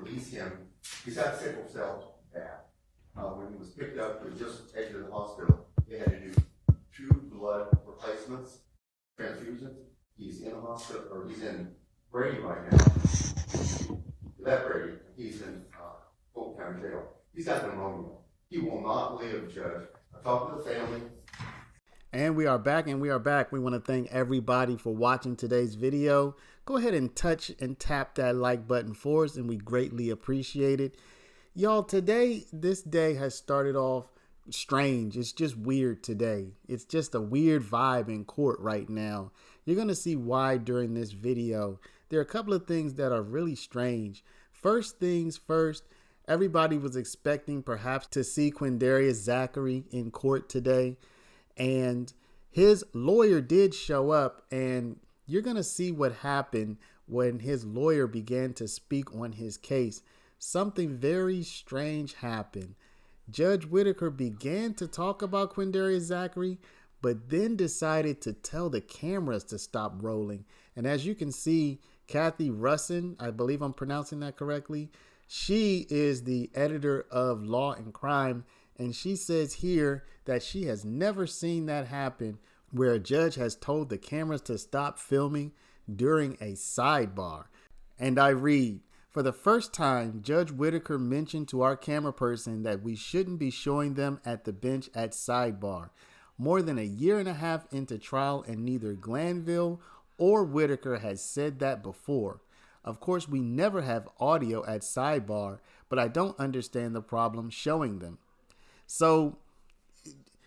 release him. He's had sickle cell bad. When he was picked up, he just exited the hospital. They had to do 2 blood replacements, transfusions. He's in the hospital, or he's in Brady right now. That Brady, he's in Fulton County Jail. He's got pneumonia. He will not live, Judge. I talked to the family. And we are back, We want to thank everybody for watching today's video. Go ahead and touch and tap that like button for us, and we greatly appreciate it. Y'all, this day has started off strange. It's just weird today. It's just a weird vibe in court right now. You're going to see why during this video. There are a couple of things that are really strange. First things first, everybody was expecting perhaps to see Quindarius Zachary in court today. And his lawyer did show up, and you're going to see what happened when his lawyer began to speak on his case. Something very strange happened. Judge Whitaker began to talk about Quindarius Zachary, but then decided to tell the cameras to stop rolling. And as you can see, Kathy Russin, I believe I'm pronouncing that correctly, she is the editor of Law and Crime, and she says here that she has never seen that happen, where a judge has told the cameras to stop filming during a sidebar. And I read, for the first time, Judge Whitaker mentioned to our camera person that we shouldn't be showing them at the bench at sidebar. More than a year and a half into trial, and neither Glanville or Whitaker has said that before. Of course, we never have audio at sidebar, but I don't understand the problem showing them. So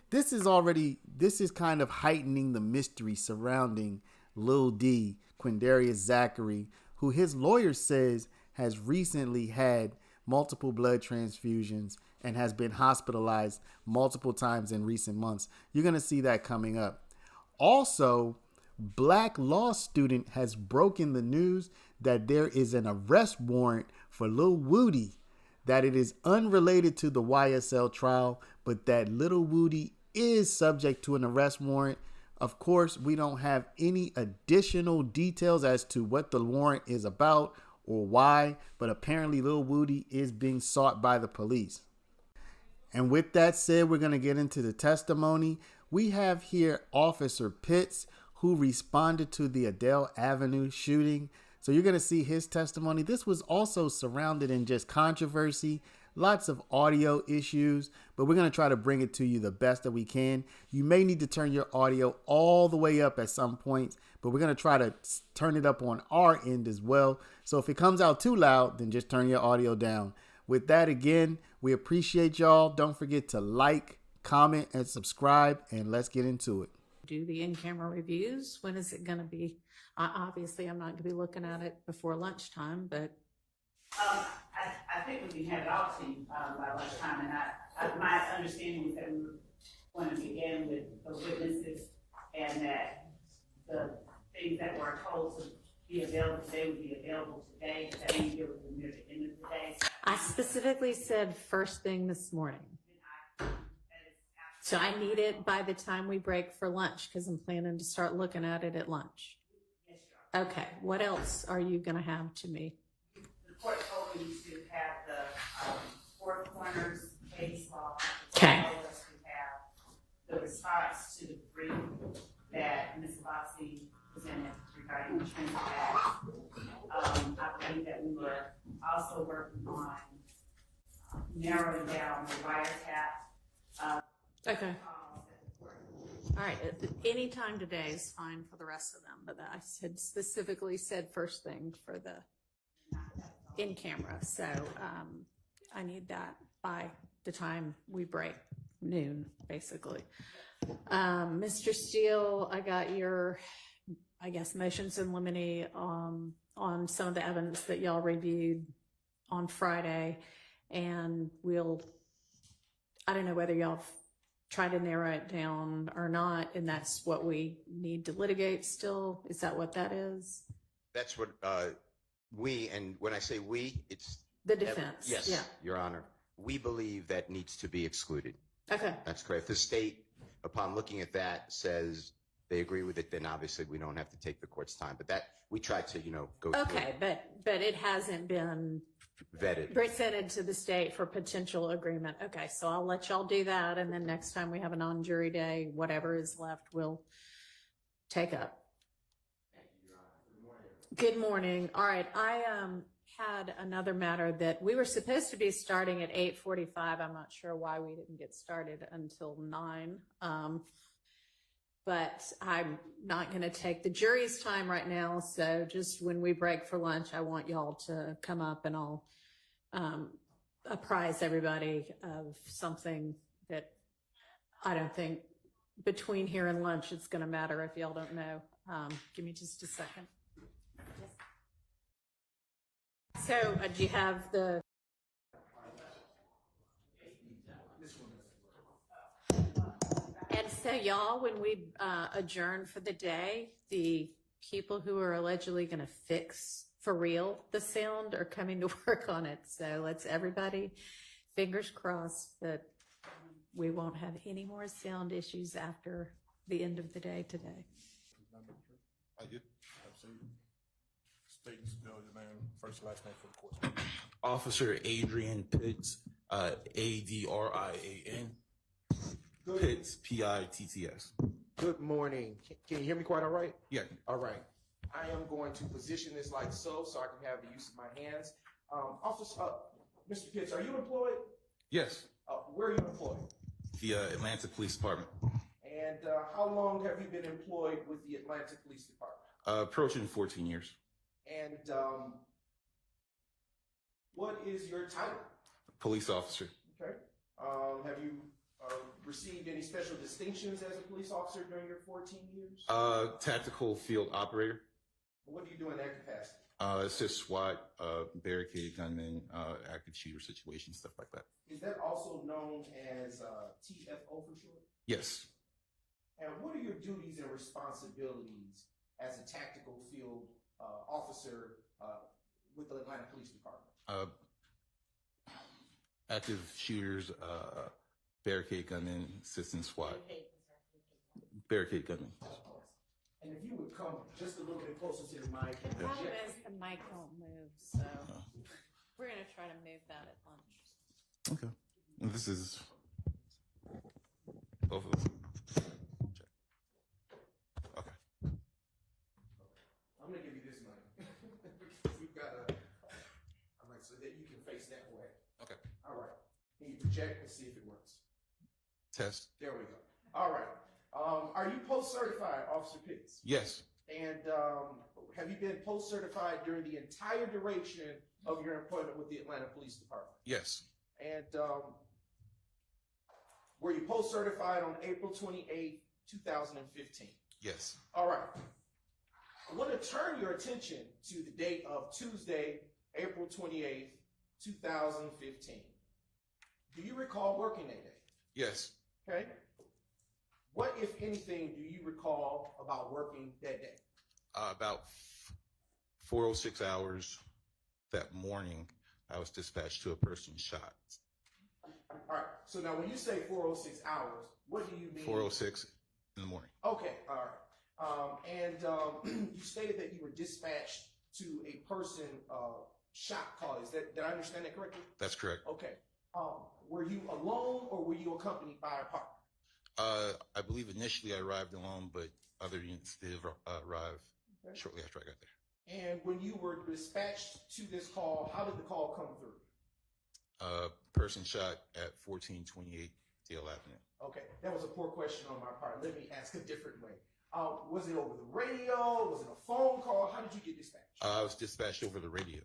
this is kind of heightening the mystery surrounding Lil D, Quindarius Zachary, who his lawyer says has recently had multiple blood transfusions and has been hospitalized multiple times in recent months. You're going to see that coming up. Also, Black law student has broken the news that there is an arrest warrant for Lil Woody, that it is unrelated to the YSL trial, but that Lil Woody is subject to an arrest warrant. Of course, we don't have any additional details as to what the warrant is about or why, but apparently Lil Woody is being sought by the police. And with that said, we're going to get into the testimony. We have here Officer Pitz, who responded to the Adele Avenue shooting. So you're going to see his testimony. This was also surrounded in just controversy, lots of audio issues, but we're going to try to bring it to you the best that we can. You may need to turn your audio all the way up at some points, but we're going to try to turn it up on our end as well. So if it comes out too loud, then just turn your audio down. With that, again, we appreciate y'all. Don't forget to like, comment, and subscribe, and let's get into it. Do the in-camera reviews. When is it going to be? Obviously, I'm not going to be looking at it before lunchtime, but I think we can have it all seen by lunchtime, and my understanding is that we were going to begin with the witnesses, and that the things that were told to be available today would be available today. That means it was near the end of the day. I specifically said first thing this morning. So I need it by the time we break for lunch, because I'm planning to start looking at it at lunch. Yes, you are. Okay, what else are you going to have to me? The court told me to have the Four Corners case law. Okay. Told us to have the response to the brief that Ms. Bossi presented regarding the transit act. I believe that we were also working on narrowing down the wiretap. Okay. All right. Any time today is fine for the rest of them, but I specifically said first thing for the in camera. So I need that by the time we break, noon, basically. Mr. Steele, I got your, I guess, motions in limine on some of the evidence that y'all reviewed on Friday, and I don't know whether y'all try to narrow it down or not, and that's what we need to litigate still? Is that what that is? That's what we, and when I say we, it's the defense. Yes, yeah. Your Honor. We believe that needs to be excluded. Okay. That's correct. If the state, upon looking at that, says they agree with it, then obviously we don't have to take the court's time. But that we try to, go through. Okay, but it hasn't been vetted. presented to the state for potential agreement. Okay, so I'll let y'all do that, and then next time we have a non-jury day, whatever is left, we'll take up. Good morning. All right, I had another matter that we were supposed to be starting at 8:45. I'm not sure why we didn't get started until 9. But I'm not going to take the jury's time right now. So just when we break for lunch, I want y'all to come up and I'll apprise everybody of something that I don't think between here and lunch it's going to matter if y'all don't know. Give me just a second. So do you have the... And so y'all, when we adjourn for the day, the people who are allegedly going to fix for real the sound are coming to work on it. So let's everybody, fingers crossed that we won't have any more sound issues after the end of the day today. I did. Absolutely. State and spell your name, first and last name for the court. Officer Adrian Pitz, Adrian. Pitz, Pitts. Good morning. Can you hear me quite all right? Yeah. All right. I am going to position this like so I can have the use of my hands. Officer, Mr. Pitts, are you employed? Yes. Where are you employed? The Atlanta Police Department. And how long have you been employed with the Atlanta Police Department? Approaching 14 years. And what is your title? Police officer. Okay. Have you received any special distinctions as a police officer during your 14 years? Tactical field operator. What do you do in that capacity? Assist SWAT, barricade gunmen, active shooter situations, stuff like that. Is that also known as TFO for short? Yes. And what are your duties and responsibilities as a tactical field officer with the Atlanta Police Department? Active shooters, barricade gunmen, assistant SWAT. Barricade gunmen. And if you would come just a little bit closer to the mic. The problem is the mic won't move, so we're going to try to move that at lunch. Okay. And this is both of them. Check. Okay. I'm going to give you this mic. We've got all right, so that you can face that way. Okay. All right. Can you project and see if it works? Test. There we go. All right. Are you post-certified, Officer Pitts? Yes. And have you been post-certified during the entire duration of your employment with the Atlanta Police Department? Yes. And were you post-certified on April 28, 2015? Yes. All right. I want to turn your attention to the date of Tuesday, April 28, 2015. Do you recall working that day? Yes. Okay. What, if anything, do you recall about working that day? About 4:06 hours that morning, I was dispatched to a person shot. All right. So now when you say 4:06 hours, what do you mean? 4:06 in the morning. Okay. All right. You stated that you were dispatched to a person shot call. Did I understand that correctly? That's correct. Okay. Were you alone or were you accompanied by a partner? I believe initially I arrived alone, but other units did arrive shortly after I got there. And when you were dispatched to this call, how did the call come through? Person shot at 1428 Dale Avenue. Okay, that was a poor question on my part. Let me ask a different way. Was it over the radio? Was it a phone call? How did you get dispatched? I was dispatched over the radio.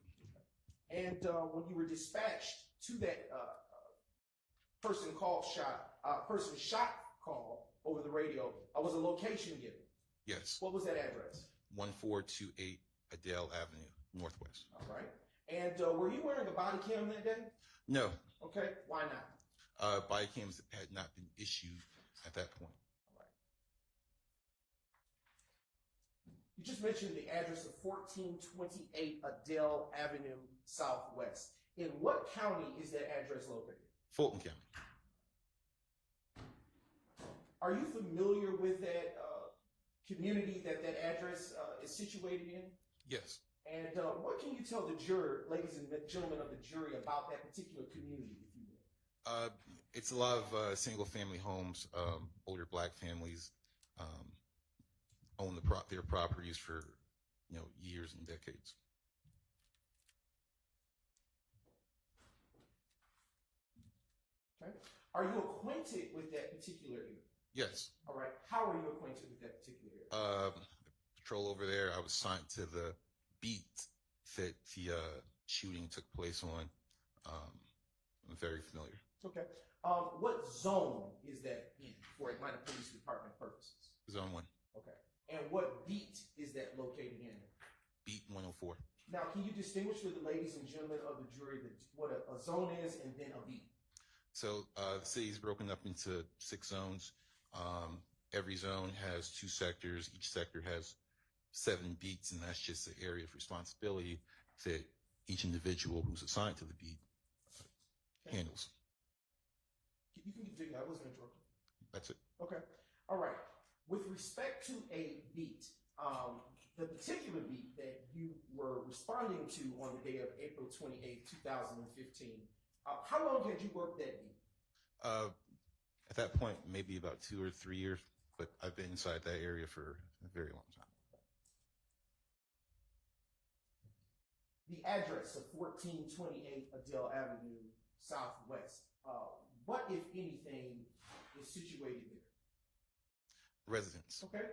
And when you were dispatched to that person shot call over the radio, was a location given? Yes. What was that address? 1428 Adele Avenue, Northwest. All right. And were you wearing a body cam that day? No. Okay. Why not? Body cams had not been issued at that point. All right. You just mentioned the address of 1428 Adele Avenue, Southwest. In what county is that address located? Fulton County. Are you familiar with that community that address is situated in? Yes. And what can you tell the jury, ladies and gentlemen of the jury, about that particular community, if you will? It's a lot of single-family homes. Older black families own their properties for years and decades. Okay. Are you acquainted with that particular area? Yes. All right. How are you acquainted with that particular area? Patrol over there. I was assigned to the beat that the shooting took place on. I'm very familiar. Okay. What zone is that in for Atlanta Police Department purposes? Zone 1. Okay. And what beat is that located in? Beat 104. Now, can you distinguish for the ladies and gentlemen of the jury what a zone is and then a beat? So the city is broken up into 6 zones. Every zone has 2 sectors. Each sector has 7 beats, and that's just the area of responsibility that each individual who's assigned to the beat handles. You can continue. I wasn't interrupting. That's it. Okay. All right. With respect to a beat, the particular beat that you were responding to on the day of April 28th, 2015, how long had you worked that beat? At that point, maybe about 2 or 3 years, but I've been inside that area for a very long time. The address of 1428 Adele Avenue Southwest, what, if anything, is situated there? Residents, Okay.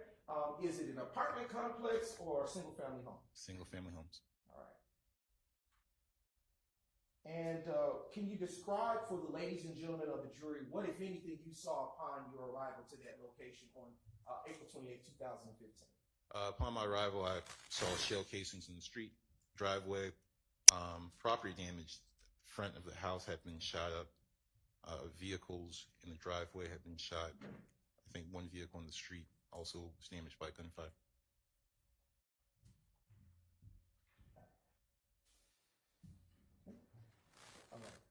Is it an apartment complex or a single-family home? single-family homes. All right. And can you describe for the ladies and gentlemen of the jury what, if anything, you saw upon your arrival to that location on April 28, 2015? Upon my arrival, I saw shell casings in the street, driveway, property damage. Front of the house had been shot up. Vehicles in the driveway had been shot. I think one vehicle on the street also was damaged by gunfire. All right.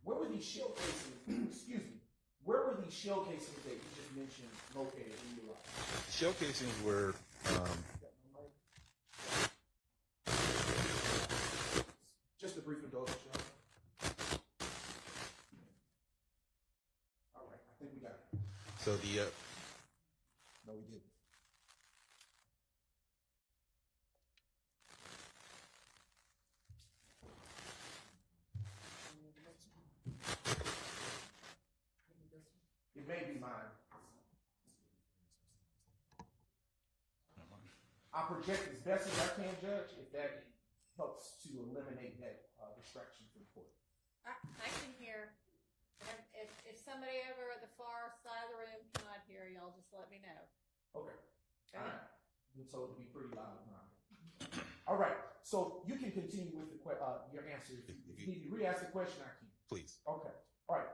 Where were these shell casings? Excuse me. Where were these shell casings that you just mentioned located in your life? The shell casings were Just a brief indulgence, Sean. All right, I think we got it. so the No, we didn't. It may be mine. I'll project as best as I can, Judge, if that helps to eliminate that distraction from the court. I can hear. If somebody over at the far side of the room cannot hear, y'all just let me know. Okay. Go All ahead. right. Been told to be pretty loud around here. All right. So you can continue with your answer. If you need to re-ask the question, I can. please. Okay. All right.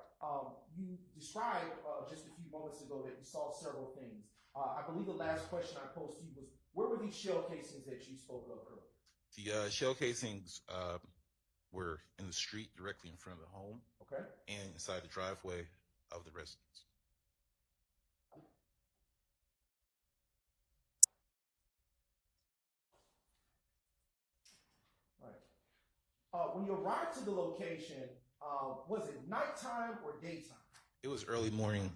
You described just a few moments ago that you saw several things. I believe the last question I posed to you was, where were these shell casings that you spoke of earlier? The shell casings were in the street directly in front of the home Okay. and inside the driveway of the residence. All right. When you arrived to the location, was it nighttime or daytime? It was early morning.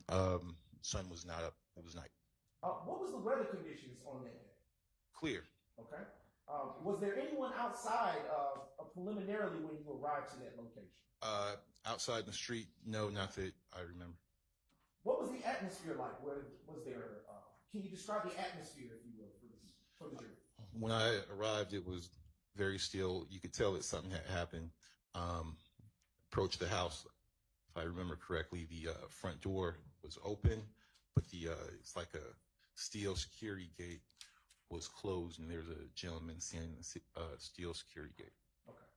Sun was not up. It was night. What was the weather conditions on that day? Clear. Okay. Was there anyone outside preliminarily when you arrived to that location? Outside in the street, no, not that I remember. What was the atmosphere like? Was there? Can you describe the atmosphere, if you will, for the jury? When I arrived, it was very still. You could tell that something had happened. Approached the house. If I remember correctly, the front door was open, but it's like a steel security gate was closed, and there's a gentleman standing in the steel security gate. Okay.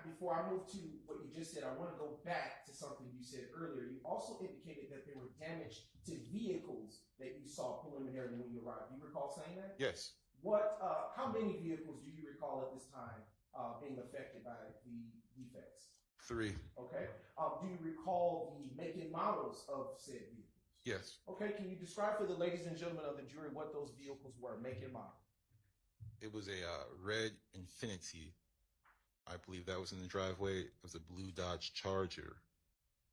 Before I move to what you just said, I want to go back to something you said earlier. You also indicated that there were damage to vehicles that you saw preliminarily when you arrived. Do you recall saying that? Yes. How many vehicles do you recall at this time being affected by the defects? 3. Okay. Do you recall the make and models of said vehicles? Yes. Okay. Can you describe for the ladies and gentlemen of the jury what those vehicles were, make and model? It was a red Infiniti. I believe that was in the driveway. It was a blue Dodge Charger.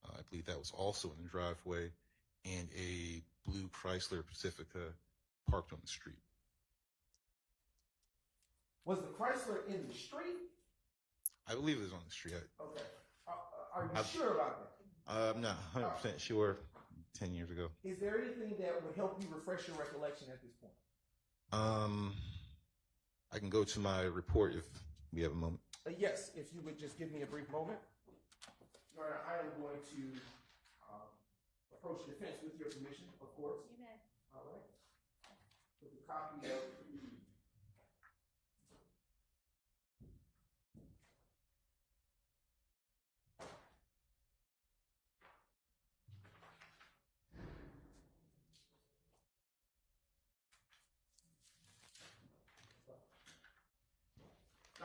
I believe that was also in the driveway, and a blue Chrysler Pacifica parked on the street. Was the Chrysler in the street? I believe it was on the street. Okay. Are you sure about that? I'm not 100% sure. 10 years ago. Is there anything that would help you refresh your recollection at this point? I can go to my report if we have a moment. Yes, if you would just give me a brief moment. Your Honor, I am going to approach the defense with your permission, of course. You may. All right. With a copy of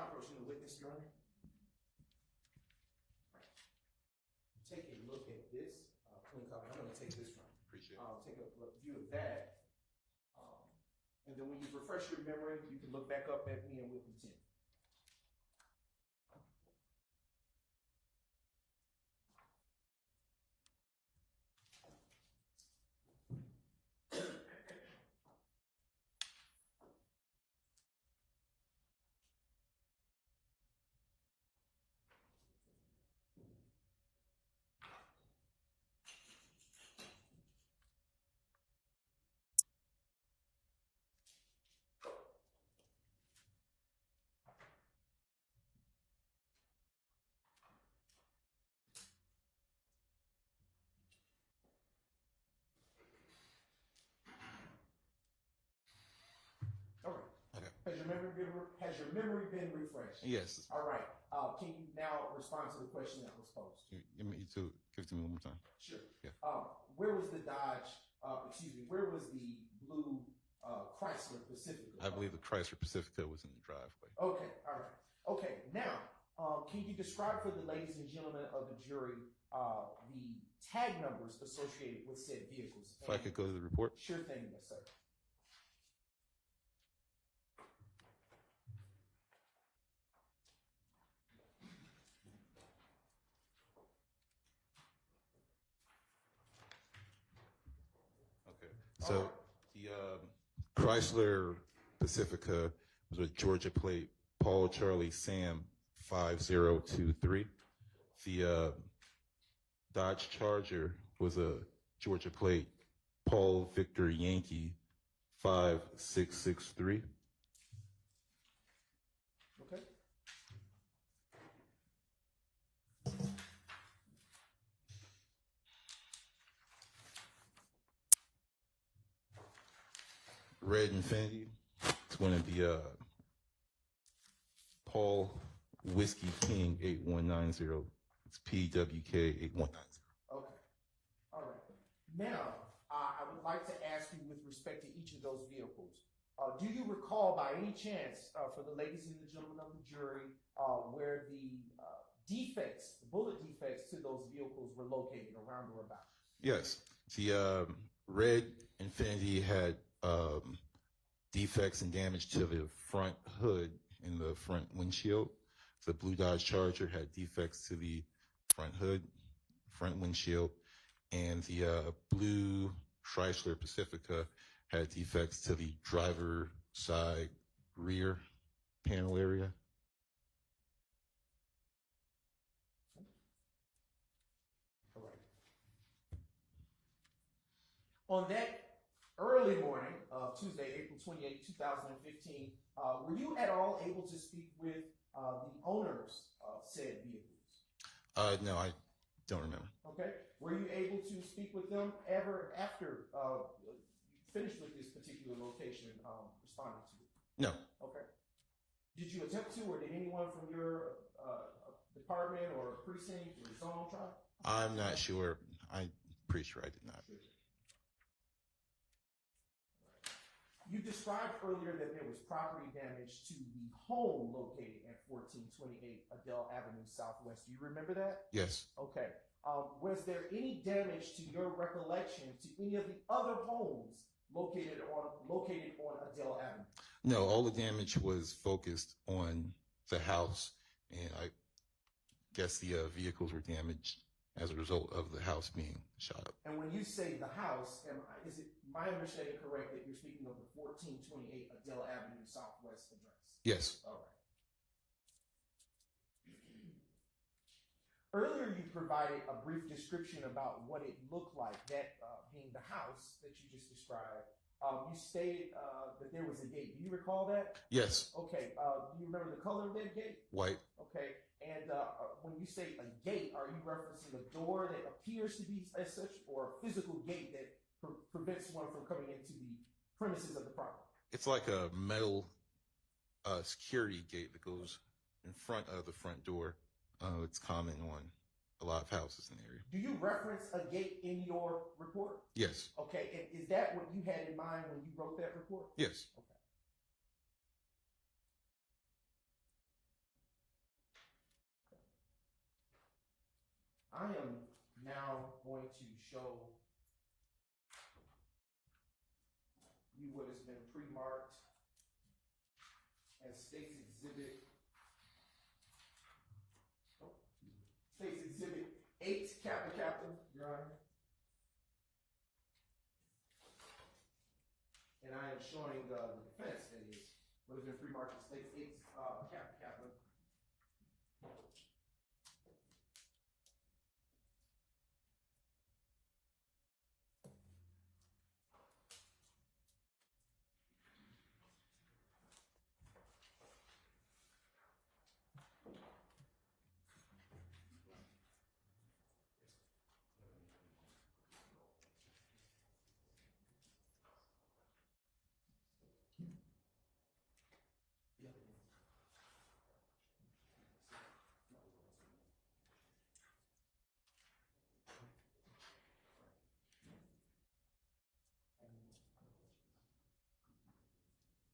Now approaching the witness, Your Honor. Take a look at this. Clean copy. I'm going to take this from. Appreciate Take a view of that. And then when you refresh your memory, you can look back up at me and we'll continue. All right. Okay. Has your memory been refreshed? Yes. All right. Can you now respond to the question that was posed? Give it to me one more time. Sure. Yeah. Where was the Dodge? Where was the blue Chrysler Pacifica? I believe the Chrysler Pacifica was in the driveway. Okay. All right. Okay. Now, can you describe for the ladies and gentlemen of the jury the tag numbers associated with said vehicles? If I could go to the report. Sure thing, yes, sir. Okay. So the Chrysler Pacifica was a Georgia plate, Paul Charlie Sam 5023. The Dodge Charger was a Georgia plate, Paul Victor Yankee 5663. Okay. Red Infinity. It's going to be Paul Whiskey King 8190. It's PWK 8190. Okay. All right. Now, I would like to ask you with respect to each of those vehicles, do you recall by any chance, for the ladies and the gentlemen of the jury, where the defects, the bullet defects to those vehicles were located around or about? Yes. The Red Infinity had defects and damage to the front hood and the front windshield. The blue Dodge Charger had defects to the front hood, front windshield, and the blue Chrysler Pacifica had defects to the driver side rear panel area. All right. On that early morning of Tuesday, April 28, 2015, were you at all able to speak with the owners of said vehicles? No, I don't remember. Okay. Were you able to speak with them ever after you finished with this particular location responding to it? No. Okay. Did you attempt to, or did anyone from your department or precinct or zone try? I'm not sure. I'm pretty sure I did not. You described earlier that there was property damage to the home located at 1428 Adele Avenue Southwest. Do you remember that? Yes. Okay. Was there any damage to your recollection to any of the other homes located on Adele Avenue? No, all the damage was focused on the house, and I guess the vehicles were damaged as a result of the house being shot up. And when you say the house, is it my understanding correct that you're speaking of the 1428 Adele Avenue Southwest address? Yes. All right. Earlier, you provided a brief description about what it looked like, that being the house that you just described. You stated that there was a gate. Do you recall that? Yes. Okay. Do you remember the color of that gate? White. Okay. And when you say a gate, are you referencing a door that appears to be as such, or a physical gate that prevents one from coming into the premises of the property? It's like a metal security gate that goes in front of the front door. It's common on a lot of houses in the area. Do you reference a gate in your report? Yes. Okay. And is that what you had in mind when you wrote that report? Yes. Okay. I am now going to show you what has been pre-marked as State's Exhibit 8, Kappa Kappa, Your Honor. And I am showing the defense, that is, what has been pre-marked as State's 8, Kappa Kappa.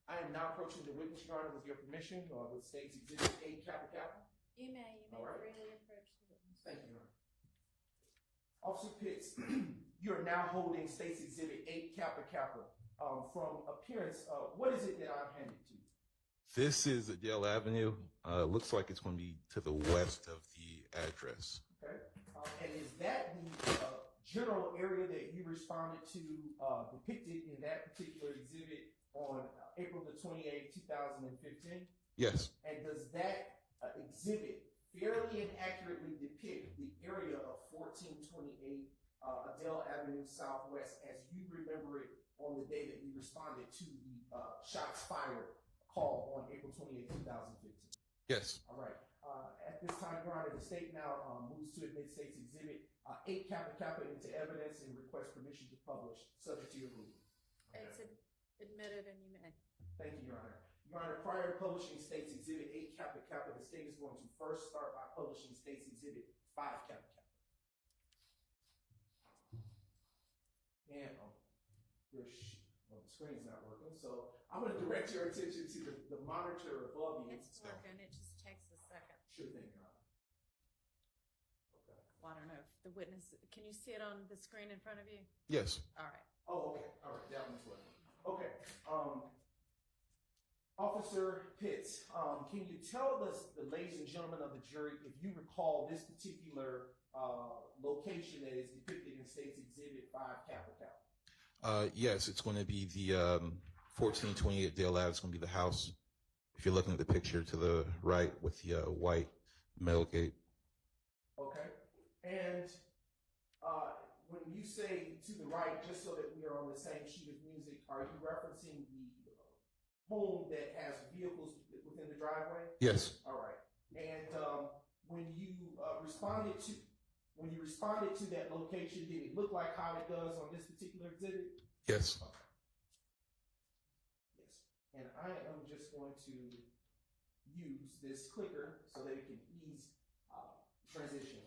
I am now approaching the witness, Your Honor, with your permission, or with State's Exhibit 8, Kappa Kappa. You may All right. freely approach the witness. Thank you, Your Honor. Officer Pitts, you are now holding State's Exhibit 8, Kappa Kappa. From appearance, what is it that I've handed to you? This is Adele Avenue. Looks like it's going to be to the west of the address. Okay. And is that the general area that you responded to depicted in that particular exhibit on April the 28th, 2015? Yes. And does that exhibit fairly and accurately depict the area of 1428 Adele Avenue Southwest as you remember it on the day that you responded to the shots fired call on April 28th, 2015? Yes. All right. At this time, Your Honor, the state now moves to admit State's Exhibit 8 Kappa Kappa into evidence and request permission to publish, subject to your ruling. It's admitted and you may. Thank you, Your Honor. Your Honor, prior to publishing State's Exhibit 8 Kappa Kappa, the state is going to first start by publishing State's Exhibit 5 Kappa Kappa. And the screen's not working, so I'm going to direct your attention to the monitor above you. It's working, it just takes a second. Sure thing, Your Honor. Okay. Well, I don't know if the witness, can you see it on the screen in front of you? Yes. All right. Oh, okay. All right. That one's working. Okay. Officer Pitts, can you tell us, the ladies and gentlemen of the jury, if you recall this particular location that is depicted in State's Exhibit 5 Kappa Kappa? Yes, it's going to be the 1428 Dale Ave. It's going to be the house. If you're looking at the picture to the right with the white metal gate. Okay. And when you say to the right, just so that we are on the same sheet of music, are you referencing the home that has vehicles within the driveway? Yes. All right. And when you responded to that location, did it look like how it does on this particular exhibit? Yes. Okay. Yes. And I am just going to use this clicker so that it can ease transition.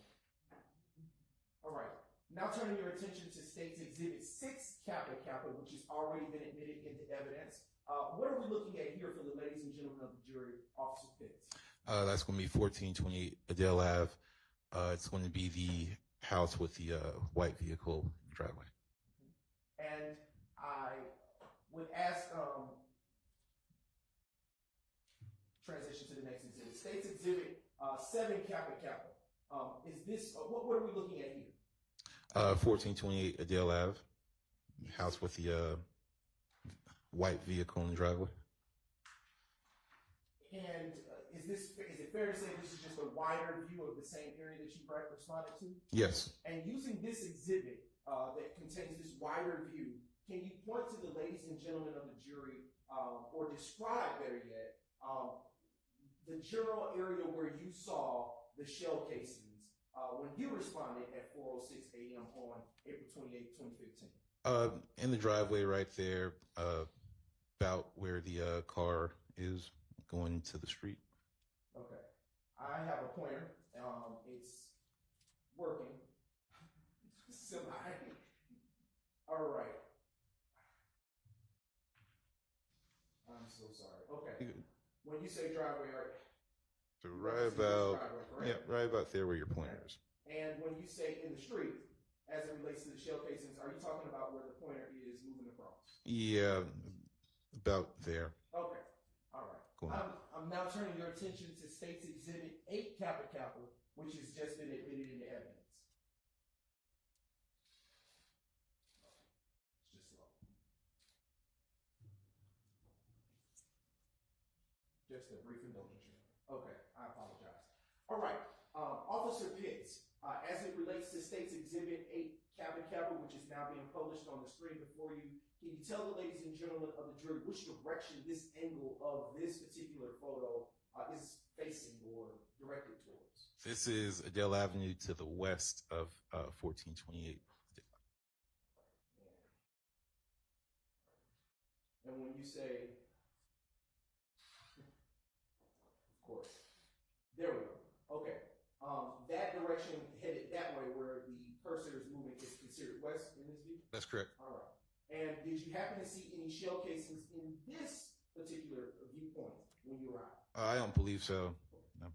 All right. Now turning your attention to State's Exhibit 6 Kappa Kappa, which has already been admitted into evidence. What are we looking at here for the ladies and gentlemen of the jury, Officer Pitts? That's going to be 1428 Adele Ave. It's going to be the house with the white vehicle driveway. And I would ask, transition to the next exhibit. State's Exhibit 7 Kappa Kappa. Is this, what are we looking at here? 1428 Adele Ave, house with the white vehicle in the driveway. And is it fair to say this is just a wider view of the same area that you responded to? Yes. And using this exhibit that contains this wider view, can you point to the ladies and gentlemen of the jury, or describe better yet, the general area where you saw the shell casings when you responded at 4:06 a.m. on April 28, 2015? In the driveway right there, about where the car is going to the street. Okay. I have a pointer. It's working. Semi. All right. I'm so sorry. Okay. When you say driveway, So right about, driveway, yeah, right about there where your pointer is. and when you say in the street, as it relates to the shell casings, are you talking about where the pointer is moving across? Yeah, about there. Okay. All right. Cool. I'm now turning your attention to State's Exhibit 8 Kappa Kappa, which has just been admitted into evidence. It's just slow. Just a brief indulgence here. Okay, I apologize. All right, Officer Pitz, as it relates to State's Exhibit 8 Kappa Kappa, which is now being published on the screen before you, can you tell the ladies and gentlemen of the jury which direction this angle of this particular photo is facing or directed towards? This is Adele Avenue to the west of 1428. And when you say, of course, there we go. Okay, that direction headed that way where the cursor is moving is considered west in this view? That's correct. All right. And did you happen to see any shell casings in this particular viewpoint when you arrived? I don't believe so. No.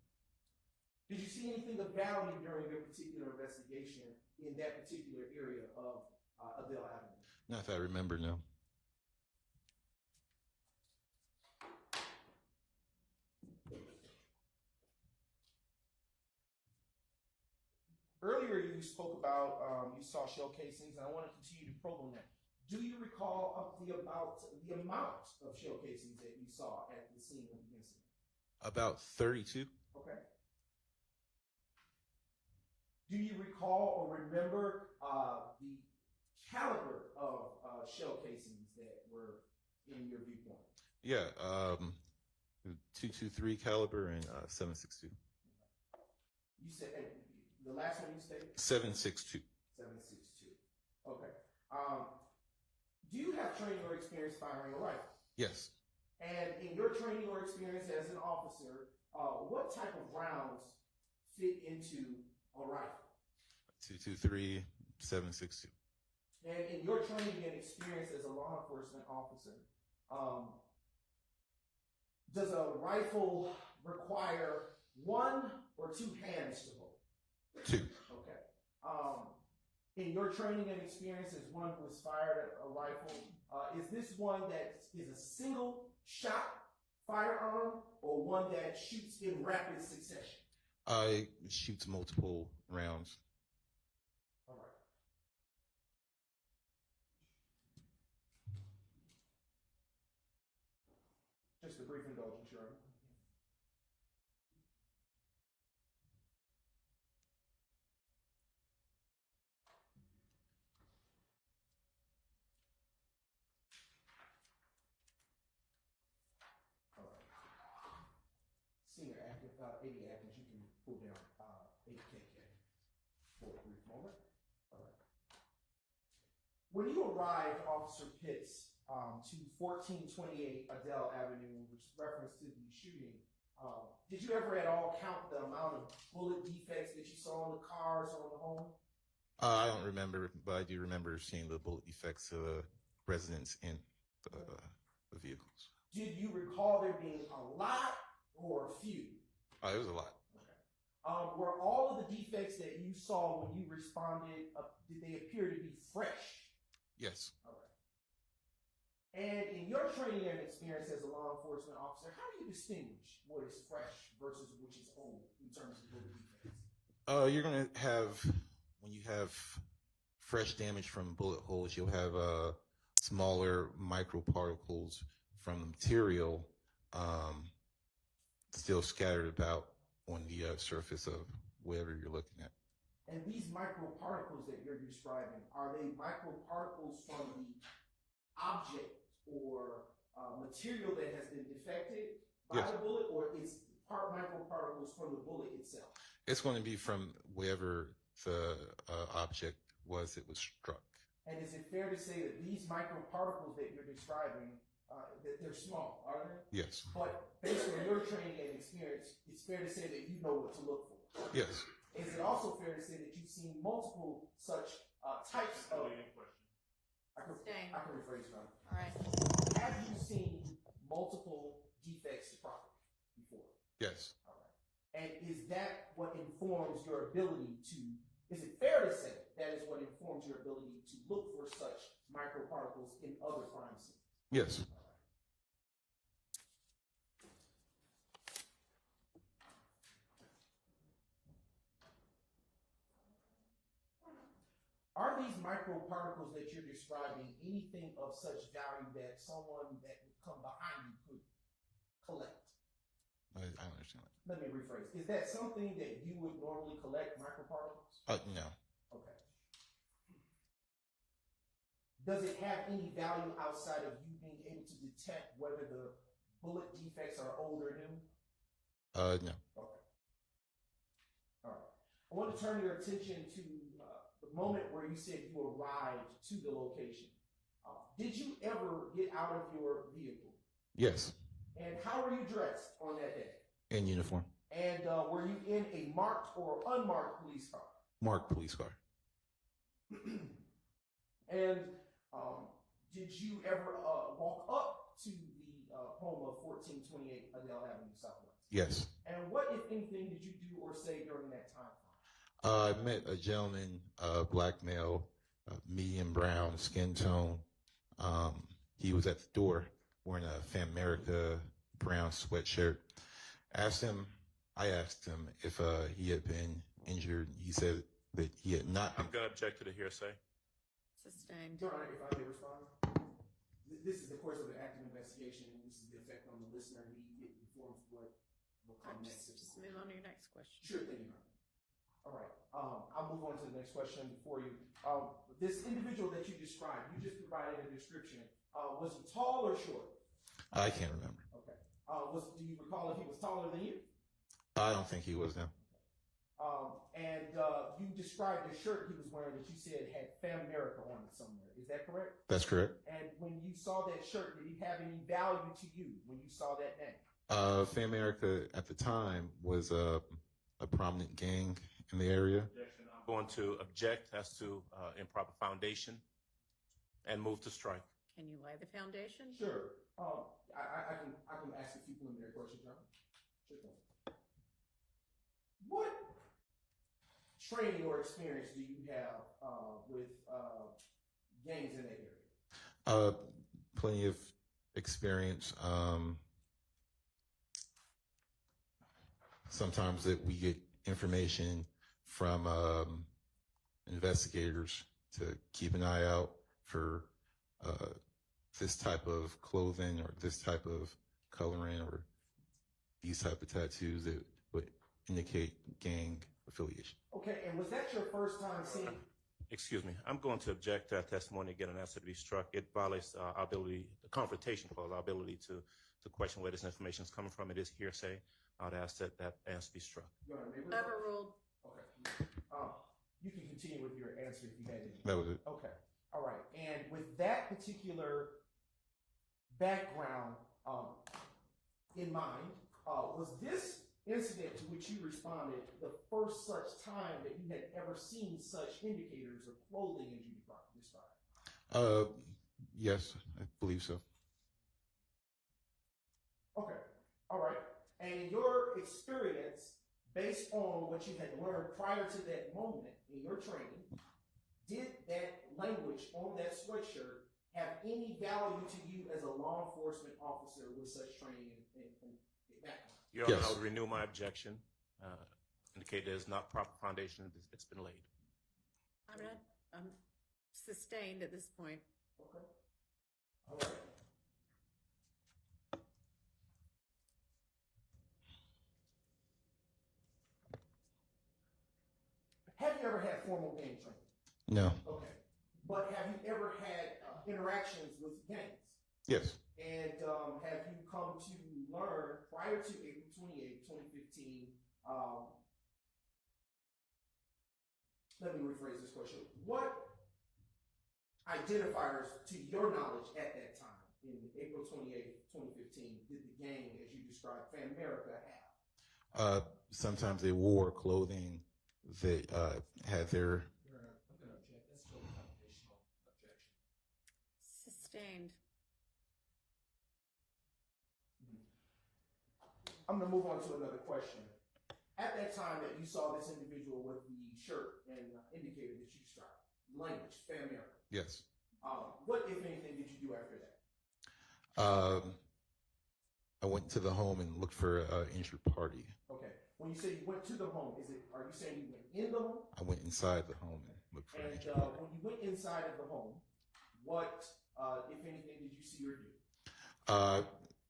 Did you see anything of value during your particular investigation in that particular area of Adele Avenue? Not that I remember, no. Earlier you spoke about you saw shell casings, and I want to continue to probe on that. Do you recall the amount of shell casings that you saw at the scene of the incident? About 32. Okay. Do you recall or remember the caliber of shell casings that were in your viewpoint? Yeah, 223 caliber and 762. You said the last one you stated? 762. 762. Okay. Do you have training or experience firing a rifle? Yes. And in your training or experience as an officer, what type of rounds fit into a rifle? 223, 762. And in your training and experience as a law enforcement officer, does a rifle require one or two hands to hold? 2. Okay. In your training and experience as one who has fired a rifle, is this one that is a single shot firearm or one that shoots in rapid succession? It shoots multiple rounds. All right. Just a brief indulgence, Your Honor. All right. Senior active, 80 active, you can pull down 8KK for a brief moment. All right. When you arrived, Officer Pitz, to 1428 Adele Avenue, which reference to the shooting, did you ever at all count the amount of bullet defects that you saw in the cars or in the home? I don't remember, but I do remember seeing the bullet defects of the residents in the vehicles. Did you recall there being a lot or a few? It was a lot. Okay. Were all of the defects that you saw when you responded, did they appear to be fresh? Yes. All right. And in your training and experience as a law enforcement officer, how do you distinguish what is fresh versus which is old in terms of bullet defects? You're going to have, when you have fresh damage from bullet holes, you'll have smaller microparticles from the material still scattered about on the surface of whatever you're looking at. And these microparticles that you're describing, are they microparticles from the object or material that has been defected by Yes. the bullet, or is microparticles from the bullet itself? It's going to be from wherever the object was that was struck. And is it fair to say that these microparticles that you're describing, that they're small, are they? Yes. But based on your training and experience, it's fair to say that you know what to look for. Yes. Is it also fair to say that you've seen multiple such types of... I can rephrase that. All right. Have you seen multiple defects to property before? Yes. All right. And is that what informs your ability to, is it fair to say that is what informs your ability to look for such microparticles in other crime scenes? Yes. Are these microparticles that you're describing anything of such value that someone that would come behind you could collect? I understand that. Let me rephrase. Is that something that you would normally collect, microparticles? No. Okay. Does it have any value outside of you being able to detect whether the bullet defects are old or new? No. Okay. All right. I want to turn your attention to the moment where you said you arrived to the location. Did you ever get out of your vehicle? Yes. And how were you dressed on that day? In uniform. And were you in a marked or unmarked police car? Marked police car. And did you ever walk up to the home of 1428 Adele Avenue Southwest? Yes. And what, if anything, did you do or say during that time? I met a gentleman, black male, medium brown skin tone. He was at the door wearing a Fam America brown sweatshirt. I asked him if he had been injured. He said that he had not been. I'm going to object to the hearsay. Sustained. Your Honor, if I may respond. This is the course of an active investigation, and this is the effect on the listener. He informs what will come next. Just move on to your next question. Sure thing, Your Honor. All right. I'll move on to the next question for you. This individual that you described, you just provided a description. Was he tall or short? I can't remember. Okay. Do you recall if he was taller than you? I don't think he was now. And you described the shirt he was wearing that you said had Fam America on it somewhere. Is that correct? That's correct. And when you saw that shirt, did it have any value to you when you saw that name? Fam America at the time was a prominent gang in the area. I'm going to object as to improper foundation and move to strike. Can you lay the foundation? Sure. I can ask a few preliminary questions, John. Sure thing. What training or experience do you have with gangs in that area? Plenty of experience. Sometimes that we get information from investigators to keep an eye out for this type of clothing or this type of coloring or these type of tattoos that would indicate gang affiliation. Okay, and was that your first time seeing? Excuse me. I'm going to object to that testimony and get an answer to be struck. It violates our ability, the confrontation clause, our ability to question where this information is coming from. It is hearsay. I would ask that answer be struck. Overruled. Okay. You can continue with your answer if you had any. That was it. Okay. All right. And with that particular background in mind, was this incident to which you responded the first such time that you had ever seen such indicators of clothing as you described? Yes, I believe so. Okay. All right. And in your experience, based on what you had learned prior to that moment in your training, did that language on that sweatshirt have any value to you as a law enforcement officer with such training and background? Your Honor, Yes. I would renew my objection. Indicate there's not proper foundation that's been laid. I'm sustained at this point. Okay. All right. Have you ever had formal gang training? No. Okay. But have you ever had interactions with gangs? Yes. And have you come to learn prior to April 28, 2015, let me rephrase this question. What identifiers, to your knowledge at that time, in April 28, 2015, did the gang, as you described, Fan America have? Sometimes they wore clothing that had their. I'm going to object. That's totally foundational objection. Sustained. I'm going to move on to another question. At that time that you saw this individual with the shirt and indicated that you described, language, Fan America. Yes. What, if anything, did you do after that? I went to the home and looked for an injured party. Okay. When you say you went to the home, are you saying you went in the home? I went inside the home and looked for an And injured party. when you went inside of the home, what, if anything, did you see or do?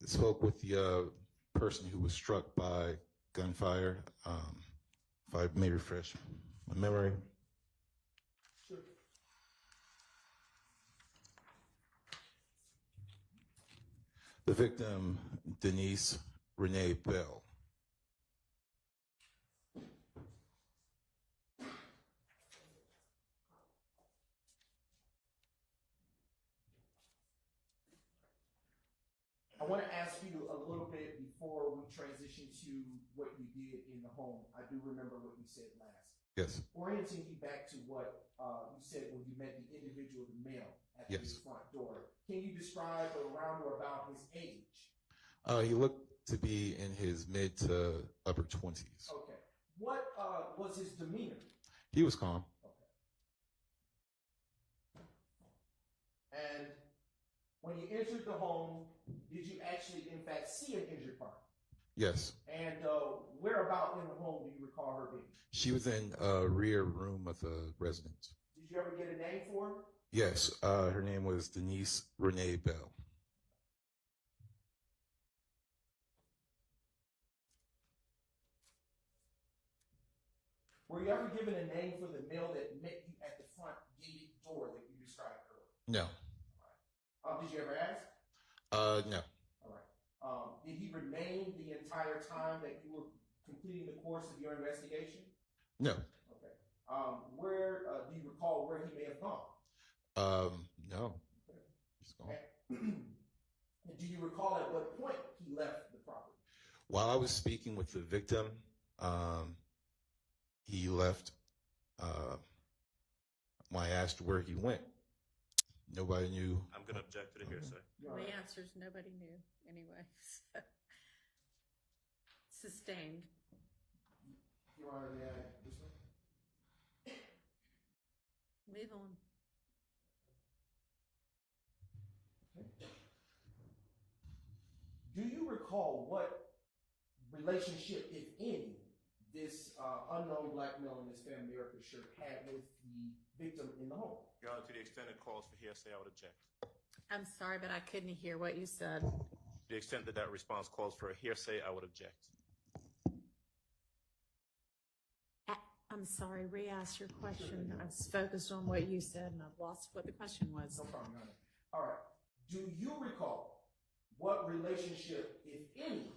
Spoke with the person who was struck by gunfire. If I may refresh my memory. Sure. The victim, Denise Renee Bell. I want to ask you a little bit before we transition to what you did in the home. I do remember what you said last. Yes. Orienting you back to what you said when you met the individual, the male, at Yes. the front door. Can you describe around or about his age? He looked to be in his mid to upper 20s. Okay. What was his demeanor? He was calm. Okay. And when you entered the home, did you actually, in fact, see an injured party? Yes. And where about in the home do you recall her being? She was in a rear room of the residence. Did you ever get a name for her? Yes. Her name was Denise Renee Bell. Were you ever given a name for the male that met you at the front gated door that you described earlier? No. Did you ever ask? No. All right. Did he remain the entire time that you were completing the course of your investigation? No. Okay. Where do you recall where he may have gone? No. He's gone. And do you recall at what point he left the property? While I was speaking with the victim, he left. When I asked where he went, nobody knew. I'm going to object to the hearsay. The answer is nobody knew anyway. So. Sustained. Your Honor, may I this one? Move on. Do you recall what relationship, if any, this unknown black male in this Fan America shirt had with the victim in the home? Your Honor, to the extent it calls for hearsay, I would object. I'm sorry, but I couldn't hear what you said. To the extent that that response calls for a hearsay, I would object. I'm sorry, re-ask your question. I was focused on what you said and I've lost what the question was. No problem, Your Honor. All right. Do you recall what relationship, if any,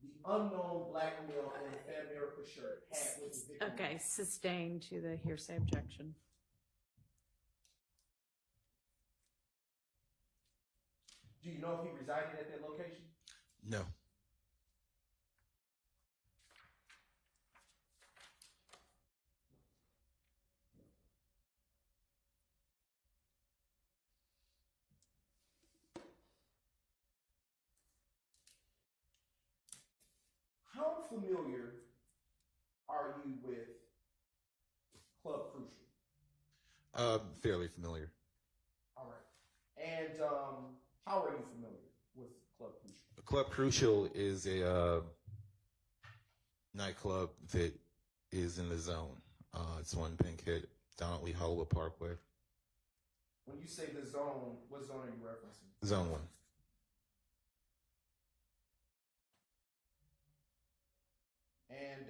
the unknown black male in the Fan America shirt had with the victim? Okay, sustained to the hearsay objection. Do you know if he resided at that location? No. How familiar are you with Club Crucial? Fairly familiar. All right. And how are you familiar with Club Crucial? Club Crucial is a nightclub that is in the zone. It's on Bankhead, down at Lee Hollywood Parkway. When you say the zone, what zone are you referencing? Zone 1. And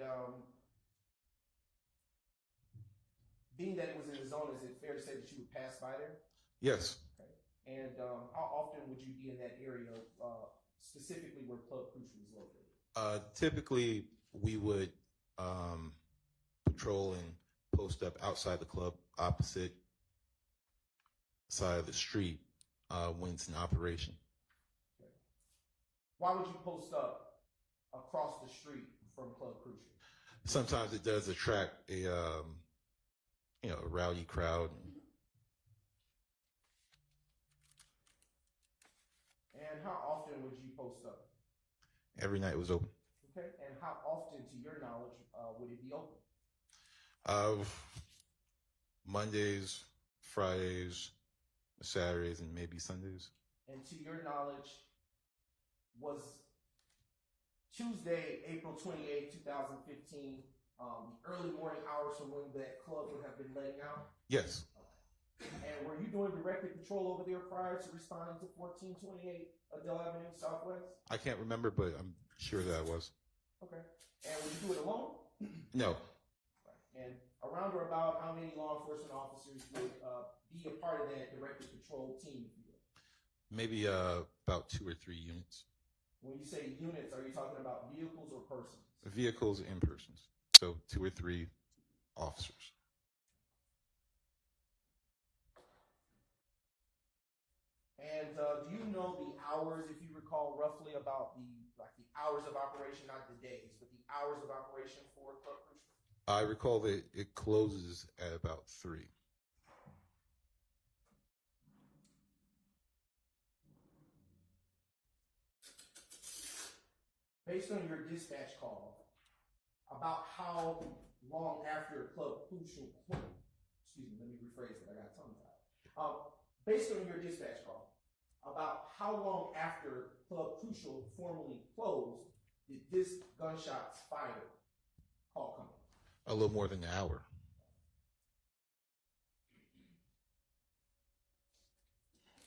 being that it was in the zone, is it fair to say that you would pass by there? Yes. Okay. And how often would you be in that area, specifically where Club Crucial is located? Typically, we would patrol and post up outside the club, opposite side of the street, when it's in operation. Okay. Why would you post up across the street from Club Crucial? Sometimes it does attract a rowdy crowd. And how often would you post up? Every night was open. Okay. And how often, to your knowledge, would it be open? Mondays, Fridays, Saturdays, and maybe Sundays. And to your knowledge, was Tuesday, April 28, 2015, the early morning hours from when that club would have been letting out? Yes. And were you doing directed patrol over there prior to responding to 1428 Adele Avenue Southwest? I can't remember, but I'm sure that I was. Okay. And would you do it alone? No. And around or about how many law enforcement officers would be a part of that directed patrol team, if you will? Maybe about 2 or 3 units. When you say units, are you talking about vehicles or persons? Vehicles and persons. So 2 or 3 officers. And do you know the hours, if you recall roughly about the hours of operation, not the days, but the hours of operation for Club Crucial? I recall that it closes at about 3. Based on your dispatch call, about how long after Club Crucial, excuse me, let me rephrase it, I got tongue tied. Based on your dispatch call, about how long after Club Crucial formally closed did this gunshots fired call come in? A little more than an hour.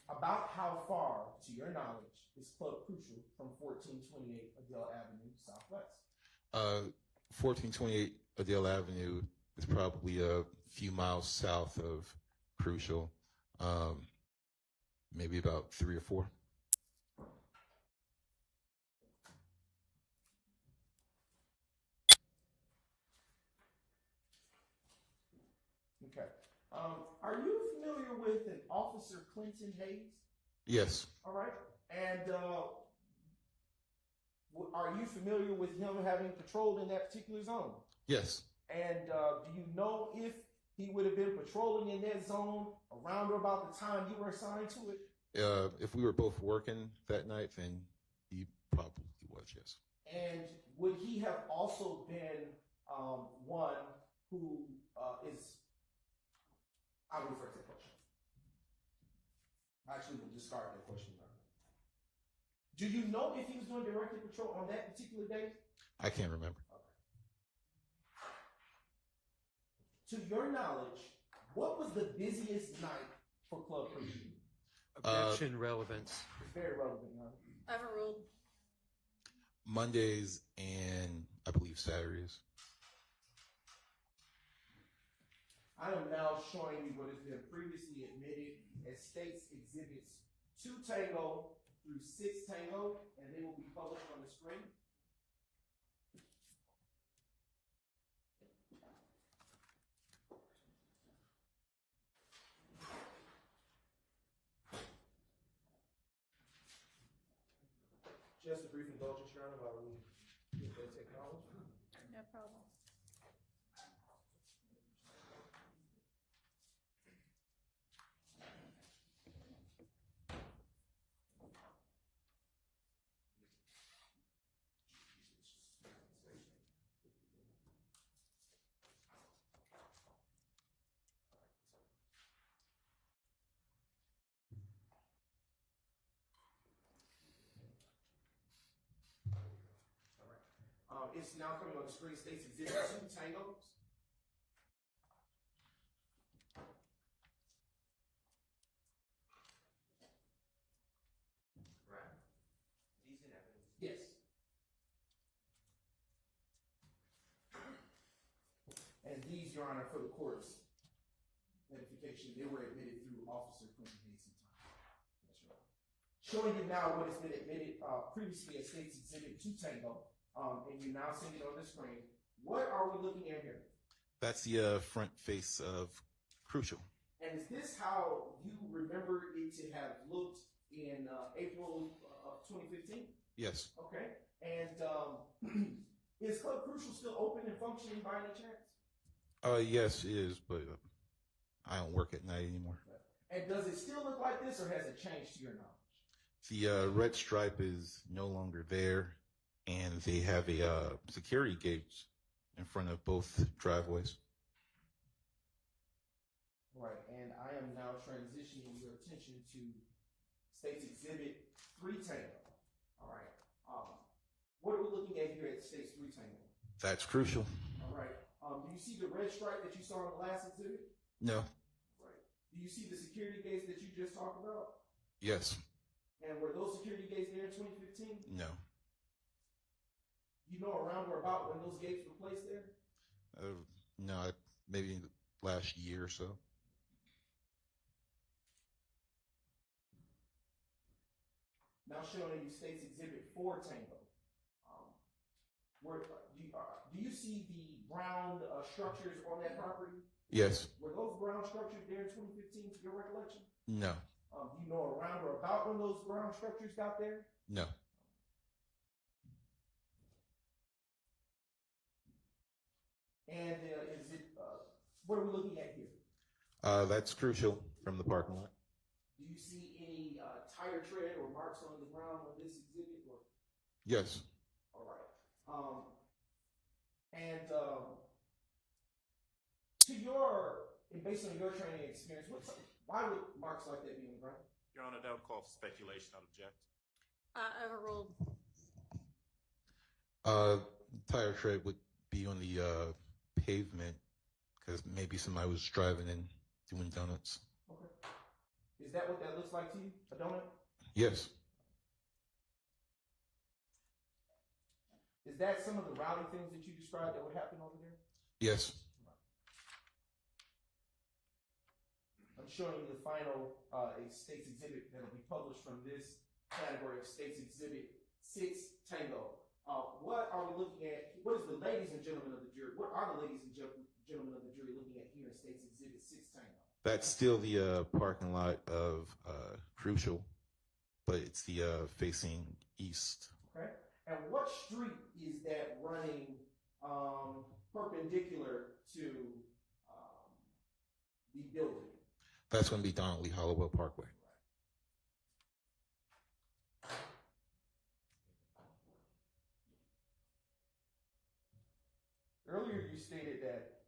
About how far, to your knowledge, is Club Crucial from 1428 Adele Avenue Southwest? 1428 Adele Avenue is probably a few miles south of Crucial, maybe about 3 or 4. Okay. Are you familiar with an Officer Clinton Hayes? Yes. All right. And are you familiar with him having patrolled in that particular zone? Yes. And do you know if he would have been patrolling in that zone around or about the time you were assigned to it? If we were both working that night, then he probably was, yes. And would he have also been one who is, I'll refer to that question. Actually, we'll discard that question. Do you know if he was doing directed patrol on that particular day? I can't remember. To your knowledge, what was the busiest night for Club Crucial? Objection, relevance. It's very relevant, huh? Overruled. Mondays and I believe Saturdays. I am now showing you what has been previously admitted as States Exhibits 2 Tango through 6 Tango, and they will be published on the screen. Just a brief indulgence, Your Honor, while we get that technology. No problem. It's now coming on the screen, states exhibit 2 Tango. Right. These in evidence. Yes. And these, Your Honor, for the court's edification, they were admitted through Officer Quentin Hayes and time. That's right. Showing you now what has been admitted previously as States Exhibit 2 Tango, and you now see it on the screen. What are we looking at here? That's the front face of Crucial. And is this how you remember it to have looked in April of 2015? Yes. Okay. And is Club Crucial still open and functioning by any chance? Yes, it is, but I don't work at night anymore. And does it still look like this, or has it changed to your knowledge? The red stripe is no longer there, and they have a security gate in front of both driveways. Right, and I am now transitioning your attention to States Exhibit 3 Tango. All right. What are we looking at here at States 3 Tango? That's Crucial. All right. Do you see the red stripe that you saw in the last exhibit? No. Right. Do you see the security gates that you just talked about? Yes. And were those security gates there in 2015? No. You know around or about when those gates were placed there? No, maybe last year or so. Now showing you States Exhibit 4 Tango. Do you see the brown structures on that property? Yes. Were those brown structures there in 2015 to your recollection? No. Do you know around or about when those brown structures got there? No. And is it, what are we looking at here? That's Crucial from the parking lot. Do you see any tire tread or marks on the ground on this exhibit? Or? Yes. All right. Based on your training experience, why would marks like that be on the ground? Your Honor, that would call for speculation. I'd object. Overruled. Tire tread would be on the pavement because maybe somebody was driving and doing donuts. Okay. Is that what that looks like to you? A donut? Yes. Is that some of the rowdy things that you described that would happen over there? Yes. I'm showing you the final States Exhibit that will be published from this category of States Exhibit 6 Tango. What are we looking at? What is the ladies and gentlemen of the jury? What are the ladies and gentlemen of the jury looking at here in States Exhibit 6 Tango? That's still the parking lot of Crucial, but it's the facing east. Okay. And what street is that running perpendicular to the building? That's going to be Donnelly Hollowell Parkway. Earlier you stated that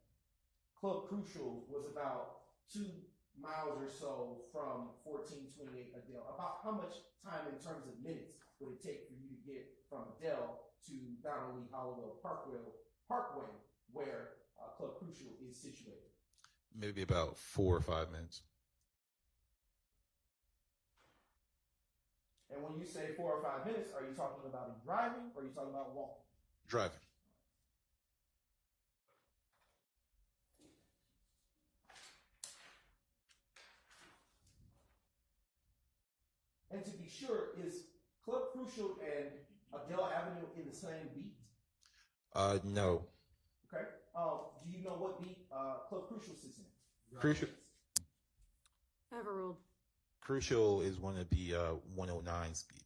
Club Crucial was about 2 miles or so from 1428 Adele. About how much time in terms of minutes would it take for you to get from Adele to Donnelly Hollowell Parkway where Club Crucial is situated? Maybe about 4 or 5 minutes. And when you say 4 or 5 minutes, are you talking about driving or are you talking about walking? Driving. And to be sure, is Club Crucial and Adele Avenue in the same beat? No. Okay. Do you know what beat Club Crucial sits in? Crucial. Overruled. Crucial is one of the 109 speed.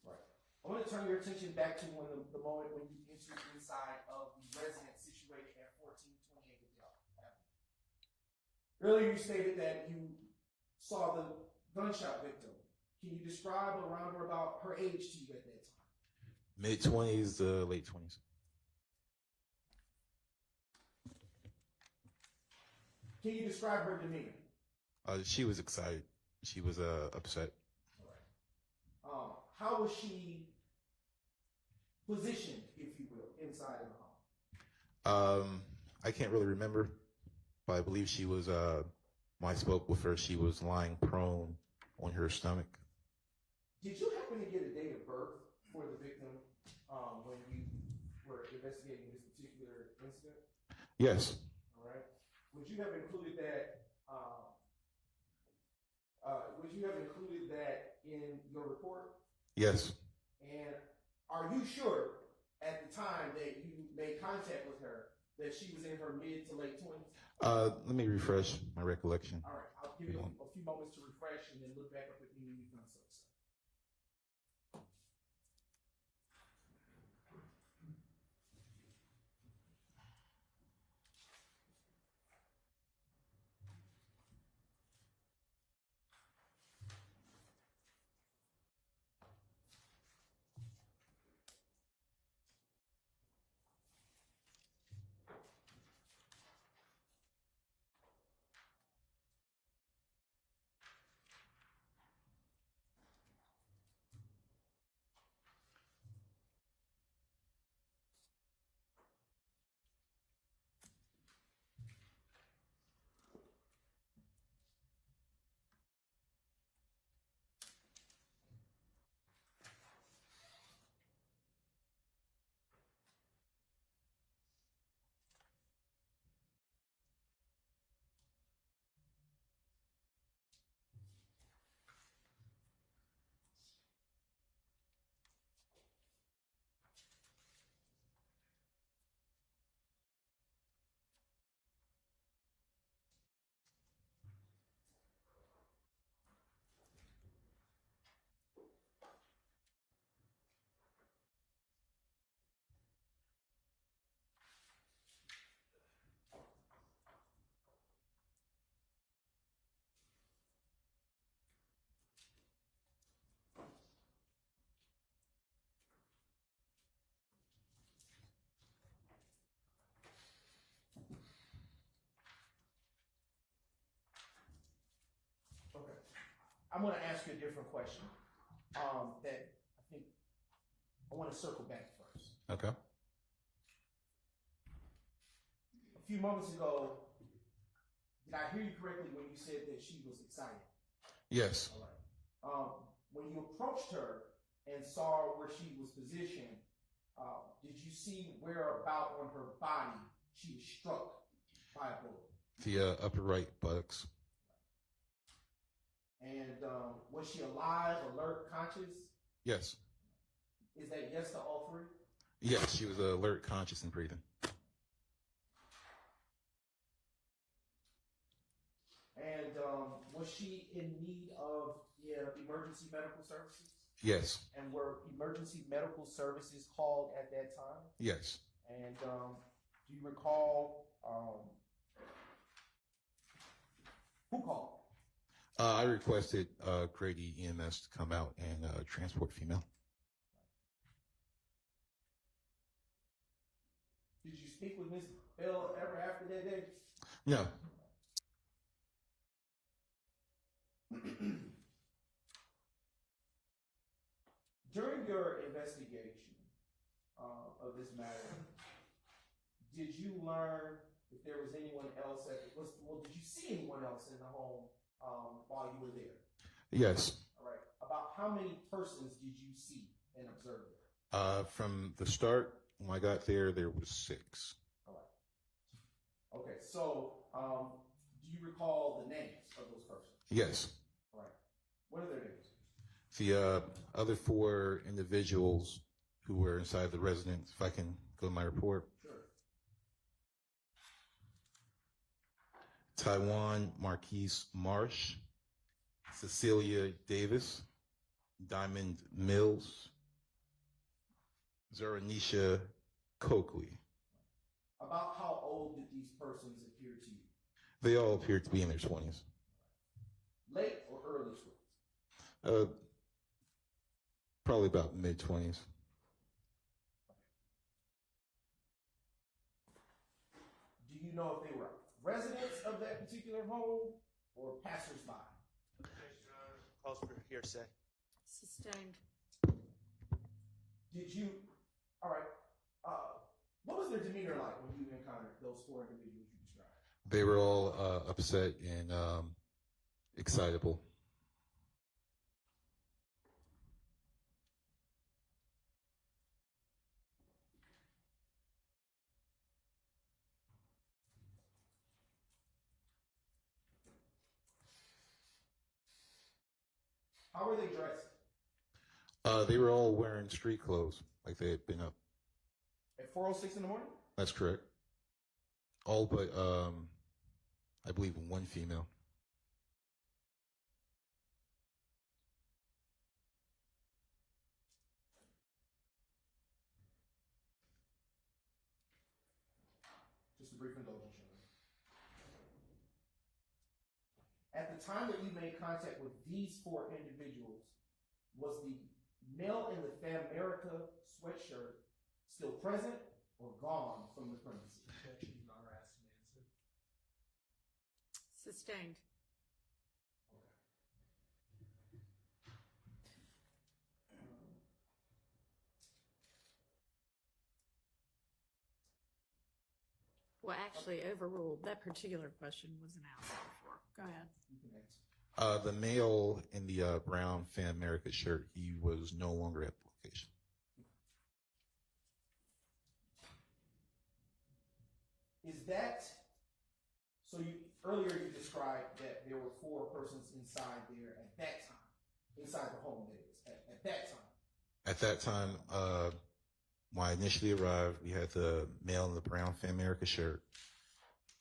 Right. I want to turn your attention back to when the moment when you entered inside of the residence situated at 1428 Adele Avenue. Earlier you stated that you saw the gunshot victim. Can you describe around or about her age to you at that time? Mid-20s, late 20s. Can you describe her demeanor? She was excited. She was upset. All right. How was she positioned, if you will, inside of the home? I can't really remember, but I believe she was, when I spoke with her, she was lying prone on her stomach. Did you happen to get a date of birth for the victim when you were investigating this particular incident? Yes. All right. Would you have included that? Would you have included that in your report? Yes. And are you sure at the time that you made contact with her that she was in her mid to late 20s? Let me refresh my recollection. All right. I'll give you a few moments to refresh and then look back up at me when you've done so, sir. Okay. I'm going to ask you a different question that I think I want to circle back first. Okay. A few moments ago, did I hear you correctly when you said that she was excited? Yes. All right. When you approached her and saw where she was positioned, did you see where about on her body she was struck by a bullet? The upper right buttocks. And was she alive, alert, conscious? Yes. Is that yes to all three? Yes, she was alert, conscious, and breathing. And was she in need of emergency medical services? Yes. And were emergency medical services called at that time? Yes. And do you recall who called? I requested Grady EMS to come out and transport female. Did you speak with Ms. Bell ever after that day? No. During your investigation of this matter, did you learn if there was anyone else did you see anyone else in the home while you were there? Yes. All right. About how many persons did you see and observe there? From the start, when I got there was 6. All right. Okay. So, do you recall the names of those persons? Yes. All right. What are their names? The other 4 individuals who were inside the residence, if I can go to my report. Sure. Taiwan Marquise Marsh, Cecilia Davis, Diamond Mills, Zeranisha Coakley. About how old did these persons appear to you? They all appear to be in their 20s. Late or early 20s? Probably about mid-20s. Do you know if they were residents of that particular home or passersby? Calls for hearsay. Sustained. Did you, all right, what was their demeanor like when you encountered those four individuals you described? They were all upset and excitable. How were they dressed? They were all wearing street clothes, like they had been up. At 4:06 in the morning? That's correct. All but, I believe, one female. Just a brief indulgence. At the time that you made contact with these four individuals, was the male in the Famerica sweatshirt still present or gone from the premises? Objection, Your Honor, asked and answered. Sustained. Well, actually overruled. That particular question wasn't asked before. Go ahead. You can answer. The male in the brown Fan America shirt, he was no longer at the location. Is that, so you, earlier you described that there were four persons inside there at that time, inside the home that is, at that time. At that time, when I initially arrived, we had the male in the brown Fan America shirt,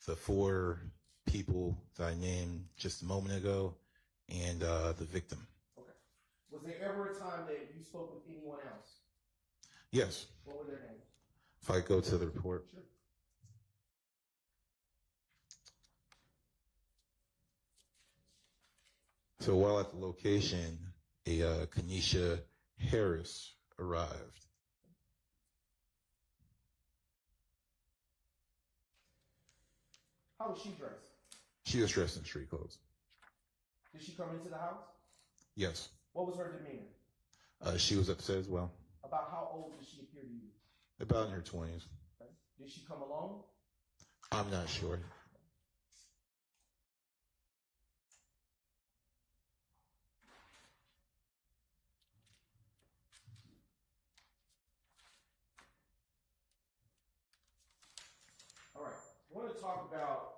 the four people that I named just a moment ago, and the victim. Okay. Was there ever a time that you spoke with anyone else? Yes, What were their names? if I go to the report. Sure. So while at the location, a Kanisha Harris arrived. How was she dressed? She was dressed in street clothes. Did she come into the house? Yes. What was her demeanor? She was upset as well. About how old did she appear to you? About in her 20s. Okay. Did she come alone? I'm not sure. All right. I want to talk about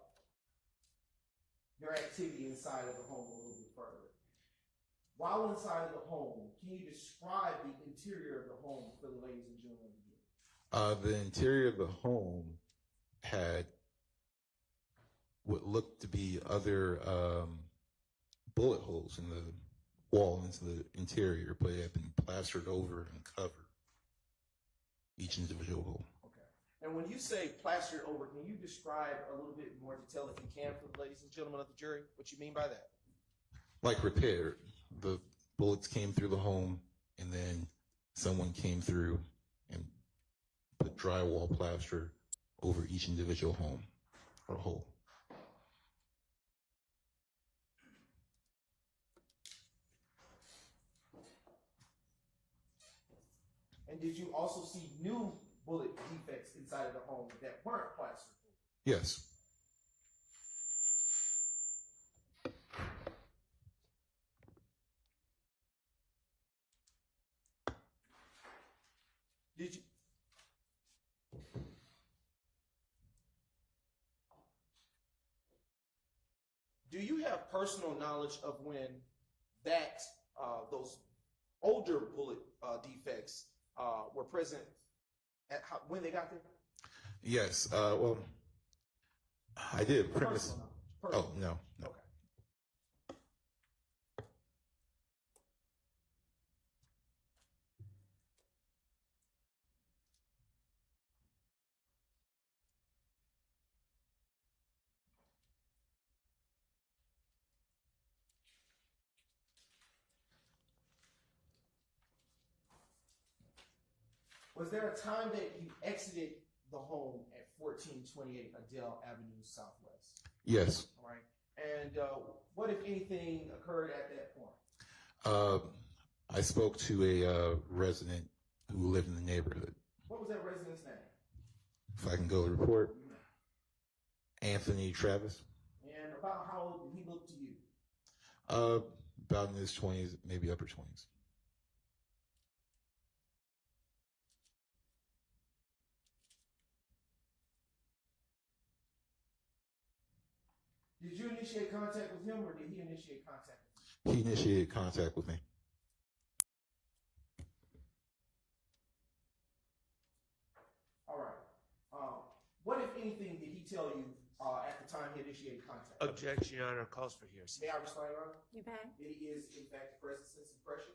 their activity inside of the home a little bit further. While inside of the home, can you describe the interior of the home for the ladies and gentlemen of the jury? The interior of the home had what looked to be other bullet holes in the wall into the interior, but it had been plastered over and covered, each individual hole. And when you say plastered over, can you describe a little bit more detail, if you can, for the ladies and gentlemen of the jury, what you mean by that? Like repaired. The bullets came through the home, and then someone came through and put drywall plaster over each individual home or hole. And did you also see new bullet defects inside of the home that weren't plastered? Yes. Did you? Do you have personal knowledge of when that those older bullet defects were present at when they got there? Yes. Well, I did premise. Personal knowledge. Oh, no. Okay. Was there a time that you exited the home at 1428 Adele Avenue Southwest? Yes. All right. And what, if anything, occurred at that point? I spoke to a resident who lived in the neighborhood. What was that resident's name? If I can go to the report. Anthony Travis. And about how old did he look to you? About in his 20s, maybe upper 20s. Did you initiate contact with him, or did he initiate contact with you? He initiated contact with me. All right. What, if anything, did he tell you at the time he initiated contact? Objection, Your Honor, calls for hearsay. May I respond, Your Honor? You may. It is, in fact, the present sense impression,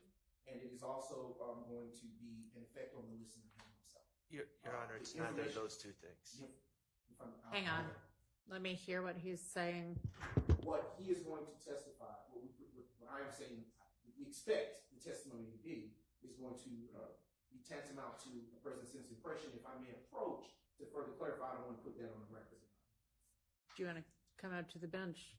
and it is also going to be an effect on the listener himself. Your Honor, it's neither of those two things. Hang on. Let me hear what he's saying. What he is going to testify, what I am saying, we expect the testimony to be, is going to be tantamount to a present sense impression. If I may approach to further clarify, I don't want to put that on the record. Do you want to come up to the bench?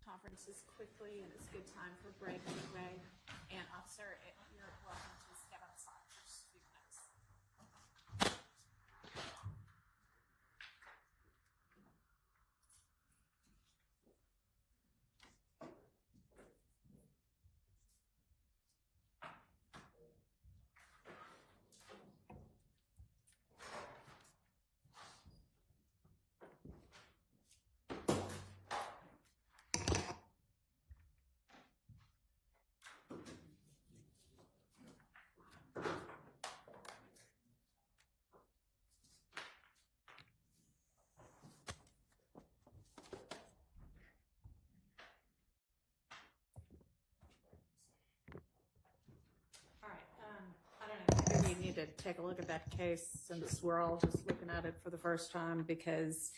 Conferences quickly, and it's a good time for a break anyway. And officer, you're welcome to step outside for just a few minutes. to take a look at that case since we're all just looking at it for the first time, because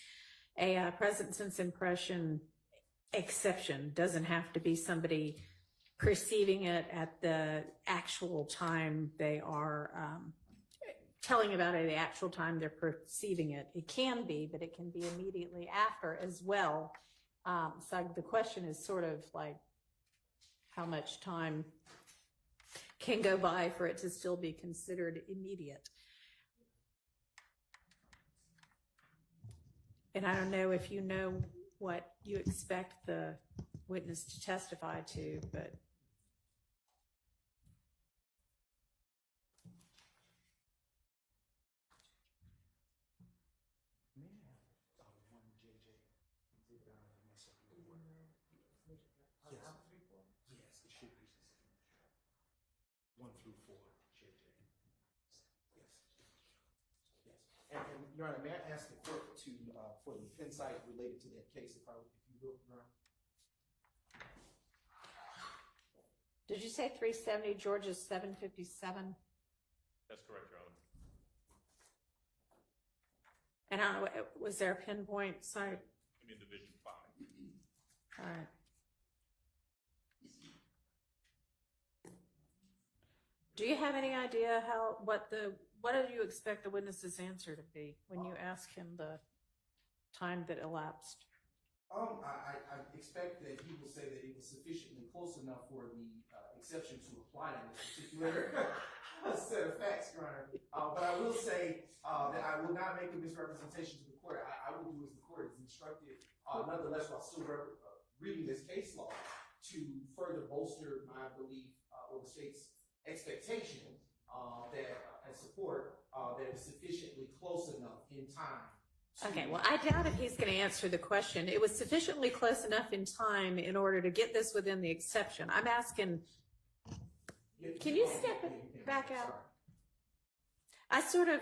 a present sense impression exception doesn't have to be somebody perceiving it at the actual time they are telling about it, the actual time they're perceiving it. It can be, but it can be immediately after as well. So the question is sort of like how much time can go by for it to still be considered immediate. And I don't know if you know what you expect the witness to testify to, but Yes, it should be. 1 through 4, JJ. Yes. Yes. And Your Honor, may I ask the clerk to, for the insight related to that case, if you will, Your Honor? did you say 370 Georgia 757? That's correct, Your Honor. And I don't know, was there a pinpoint site? I'm in Division 5. All right. Do you have any idea what do you expect the witness's answer to be when you ask him the time that elapsed? I expect that he will say that it was sufficiently close enough for the exception to apply in this particular set of facts, Your Honor. But I will say that I will not make a misrepresentation to the court. I will do as the court is instructed, nonetheless, while still reading this case law, to further bolster my belief or the state's expectation and support that it's sufficiently close enough in time. Okay, well, I doubt if he's going to answer the question. It was sufficiently close enough in time in order to get this within the exception. I'm asking, can you step back out? I sort of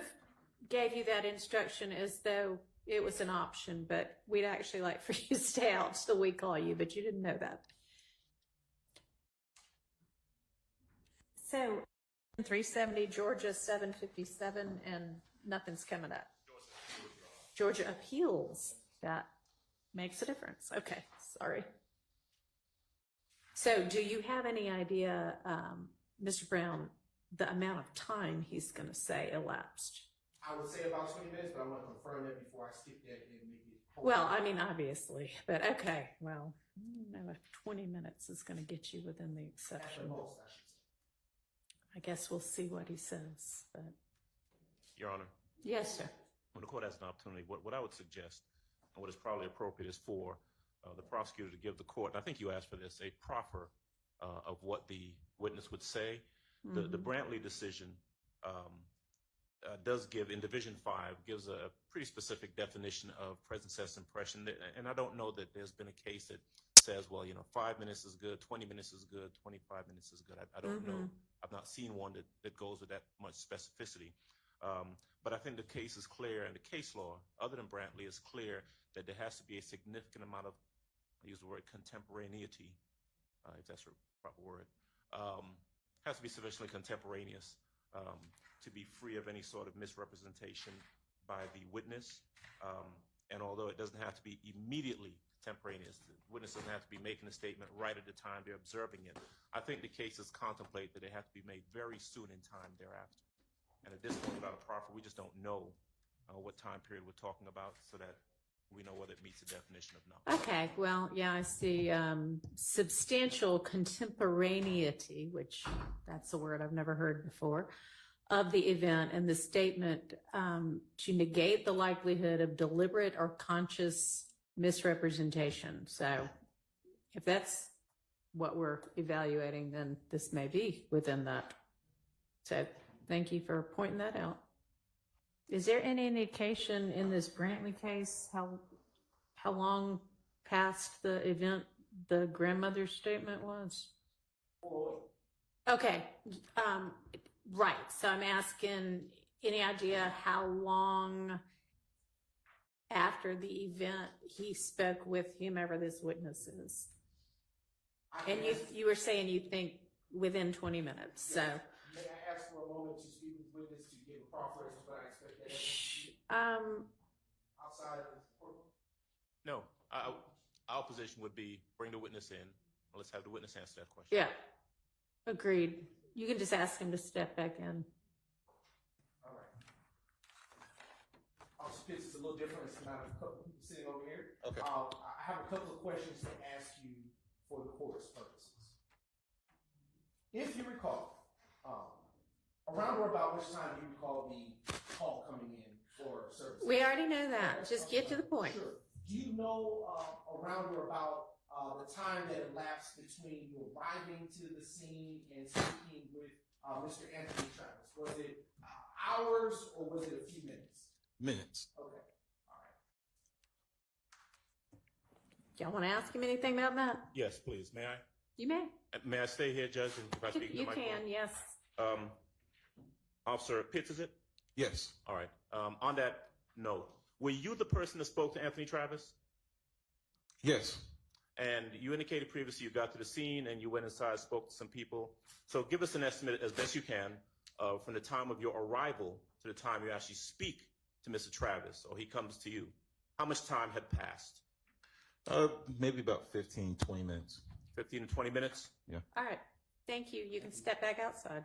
gave you that instruction as though it was an option, but we'd actually like for you to stay out till we call you, but you didn't know that. So 370 Georgia 757 and nothing's coming up. Georgia appeals. That makes a difference. Okay, sorry. So do you have any idea, Mr. Brown, the amount of time he's going to say elapsed? I would say about 20 minutes, but I want to confirm that before I skip that and make it. Well, I mean, obviously, but okay. Well, I don't know if 20 minutes is going to get you within the At exception. the most, I should say. I guess we'll see what he says. But Your Honor, yes, sir. when the court has an opportunity, what I would suggest, and what is probably appropriate, is for the prosecutor to give the court, and I think you asked for this, a proffer of what the witness would say. Mm-hmm. The Brantley decision does give, in Division 5, gives a pretty specific definition of present sense impression. And I don't know that there's been a case that says, well, 5 minutes is good, 20 minutes is good, 25 minutes is good. I don't know. I've not seen one that goes with that much specificity. But I think the case is clear, and the case law, other than Brantley, is clear that there has to be a significant amount of, I use the word contemporaneity, if that's a proper word, has to be sufficiently contemporaneous to be free of any sort of misrepresentation by the witness. And although it doesn't have to be immediately contemporaneous, the witness doesn't have to be making a statement right at the time they're observing it. I think the cases contemplate that they have to be made very soon in time thereafter. And at this point, without a proffer, we just don't know what time period we're talking about, so that we know whether it meets the definition of no. Okay, well, yeah, I see substantial contemporaneity, which that's a word I've never heard before, of the event, and the statement to negate the likelihood of deliberate or conscious misrepresentation. So if that's what we're evaluating, then this may be within that. So thank you for pointing that out. Is there any indication in this Brantley case how long past the event the grandmother's statement was? Okay, right. So I'm asking, any idea how long after the event he spoke with whomever this witness is? And you were saying you think within 20 minutes. So May I ask for for a moment to speak with witness to give a proffer as to what I expect that evidence to be outside of the courtroom? No, our position would be bring the witness in. Let's have the witness answer that question. Yeah, agreed. You can just ask him to step back in. All right. Officer Pitts, it's a little different. It's not a couple people sitting over here. Okay. I have a couple of questions to ask you for the court's purposes. If you recall, around or about which time do you recall the call coming in for service? We already know that. Just get to the point. Sure. Do you know around or about the time that elapsed between you arriving to the scene and speaking with Mr. Anthony Travis? Was it hours or was it a few minutes? Minutes. Okay. All right. Y'all want to ask him anything about that? Yes, please. May I? You may. May I stay here, Judge? And if I speak to You the microphone? can, yes. Officer Pitts, is it? Yes. All right. On that note, were you the person that spoke to Anthony Travis? Yes. And you indicated previously you got to the scene and you went inside, spoke to some people. So give us an estimate as best you can from the time of your arrival to the time you actually speak to Mr. Travis or he comes to you. How much time had passed? Maybe about 15, 20 minutes. 15 to 20 minutes? Yeah. All right. Thank you. You can step back outside.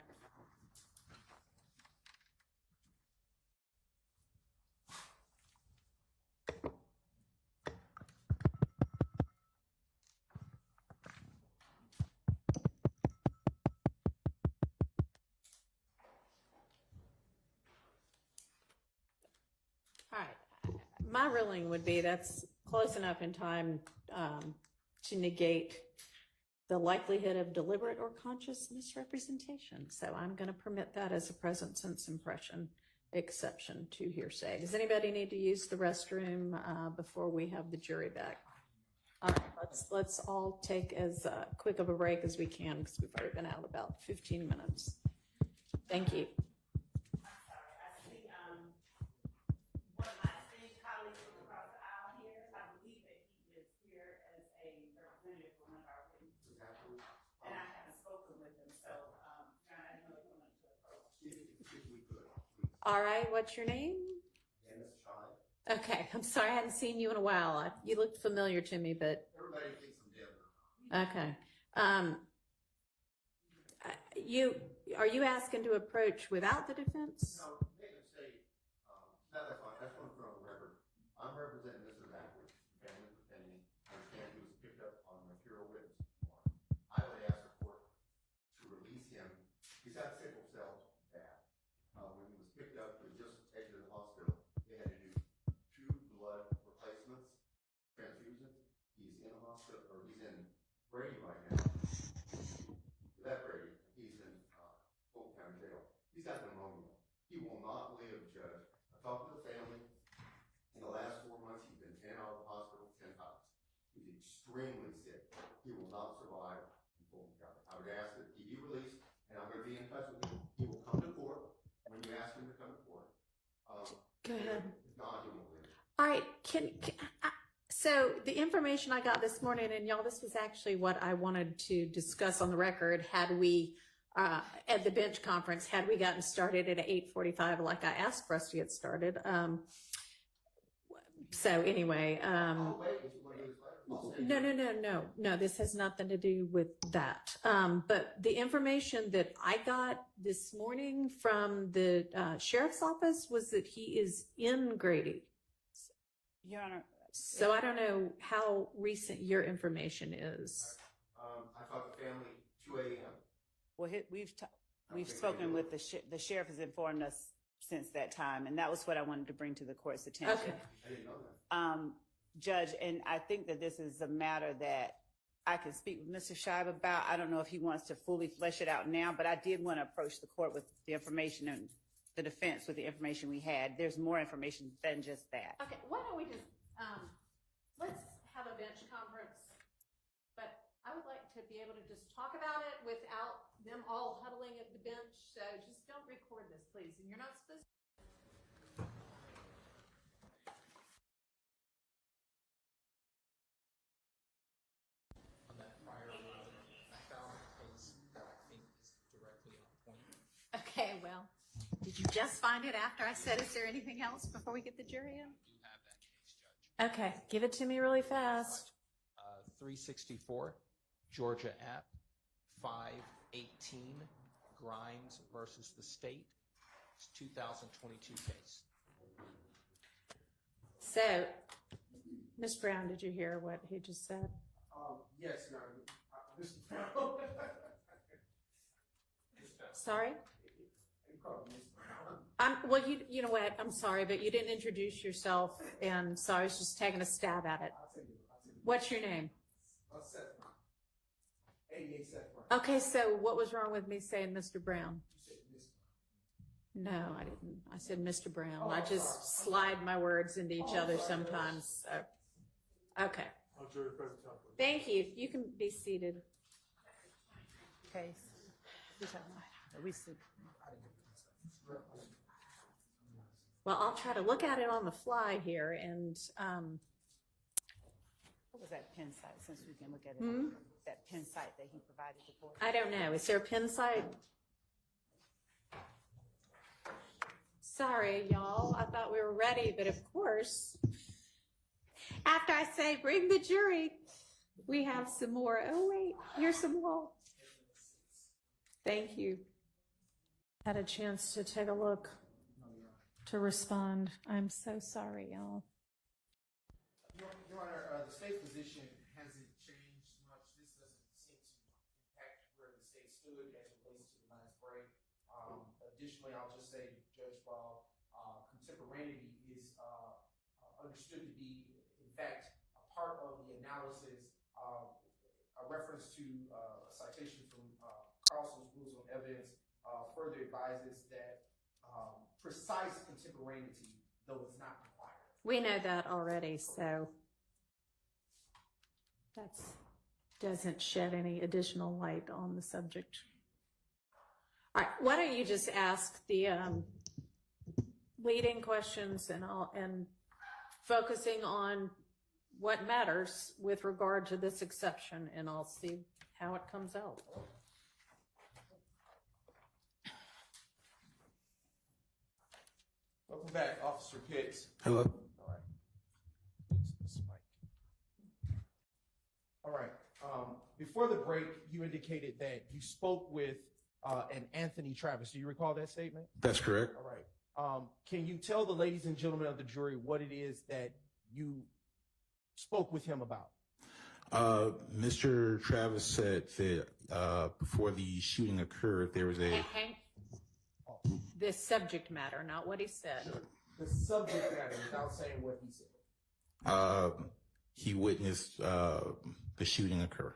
All right. My ruling would be that's close enough in time to negate the likelihood of deliberate or conscious misrepresentation. So I'm going to permit that as a present sense impression exception to hearsay. Does anybody need to use the restroom before we have the jury back? All right, let's all take as quick of a break as we can because we've already been out about 15 minutes. Thank you. I see, one of my esteemed colleagues from across the aisle here, I believe that he is here as a representative for one of our witnesses. And I haven't spoken with him, so, John, I didn't know if you wanted to approach. If we could, please. All right, what's your name? Dennis Child. Okay, I'm sorry, I hadn't seen you in a while. You looked familiar to me, but Everybody thinks I'm Denver. okay. Are you asking to approach without the defense? No, make a mistake. That's fine. That's one from the record. I'm representing Mrs. Atwood, family defendant. I understand he was picked up on material witness warrant. I would ask the court to release him. He's had sickle cell bad. When he was picked up, he just exited the hospital. They had to do 2 blood replacements, transfusions. He's in the hospital, or he's in Brady right now. That Brady, he's in Fulton County Jail. He's got pneumonia. He will not live, Judge. I talked to the family. In the last 4 months, he's been in and out of the hospital 10 times. He's extremely sick. He will not survive in Fulton County. I would ask that he be released, and I'm going to be in touch with him. He will come to court when you ask him to come to court. Go ahead. If not, he won't live. All right, so the information I got this morning, and y'all, this was actually what I wanted to discuss on the record. Had we, at the bench conference, had we gotten started at 8:45, like I asked for us to get started. So anyway, I'll wait if you want to do this later. no, this has nothing to do with that. But the information that I got this morning from the sheriff's office was that he is in Grady. Your Honor. So I don't know how recent your information is. I talked to family 2 a.m. Well, we've spoken with the sheriff has informed us since that time, and that was what I wanted to bring to the court's attention. Okay. I didn't know that. Judge, and I think that this is a matter that I can speak with Mr. Scheib about. I don't know if he wants to fully flesh it out now, but I did want to approach the court with the information and the defense with the information we had. There's more information than just that. Okay, why don't we just, let's have a bench conference, but I would like to be able to just talk about it without them all huddling at the bench, so just don't record this, please, and you're not supposed to. On that prior one, I found a case that I think is directly on point. Okay, well, Did you just find it after I said, is there anything else before we get the jury in? Okay, give it to me really fast. 364, Georgia App, 518, Grimes versus the state. It's 2022 case. So, Ms. Brown, did you hear what he just said? Yes, Your Honor. Mr. Brown. Sorry? You call me Ms. Brown. Well, you know what? I'm sorry, but you didn't introduce yourself, and so I was just taking a stab at it. I'll take it. What's your name? Seth Brown. 88 Seth Brown. Okay, so what was wrong with me saying Mr. Brown? You said Ms. Brown. No, I didn't. I said Mr. Brown. I just slide my words into each other sometimes. So. Okay. Thank you. You can be seated. Case. We see. Well, I'll try to look at it on the fly here, and What was that pen site, since we can look at it? That pen site that he provided the court? I don't know. Is there a pin site? Sorry, y'all. I thought we were ready, but of course, after I say bring the jury, we have some more. Oh, wait, here's some more. Thank you. Had a chance to take a look, to respond. I'm so sorry, y'all. Your Honor, the state's position hasn't changed much. This doesn't seem to impact where the state stood as it relates to the last break. Additionally, I'll just say, Judge Ball, contemporaneity is understood to be, in fact, a part of the analysis. A reference to a citation from Carlson's Rules on Evidence further advises that precise contemporaneity, though it's not required. We know that already, so that doesn't shed any additional light on the subject. All right, why don't you just ask the leading questions, and focusing on what matters with regard to this exception, and I'll see how it comes out. Welcome back, Officer Pitz. Hello. All right. All right. Before the break, you indicated that you spoke with an Anthony Travis. Do you recall that statement? That's correct. All right. Can you tell the ladies and gentlemen of the jury what it is that you spoke with him about? Mr. Travis said that before the shooting occurred, there was a The subject matter, not what he said. Sure. The subject matter, without saying what he said. He witnessed the shooting occur.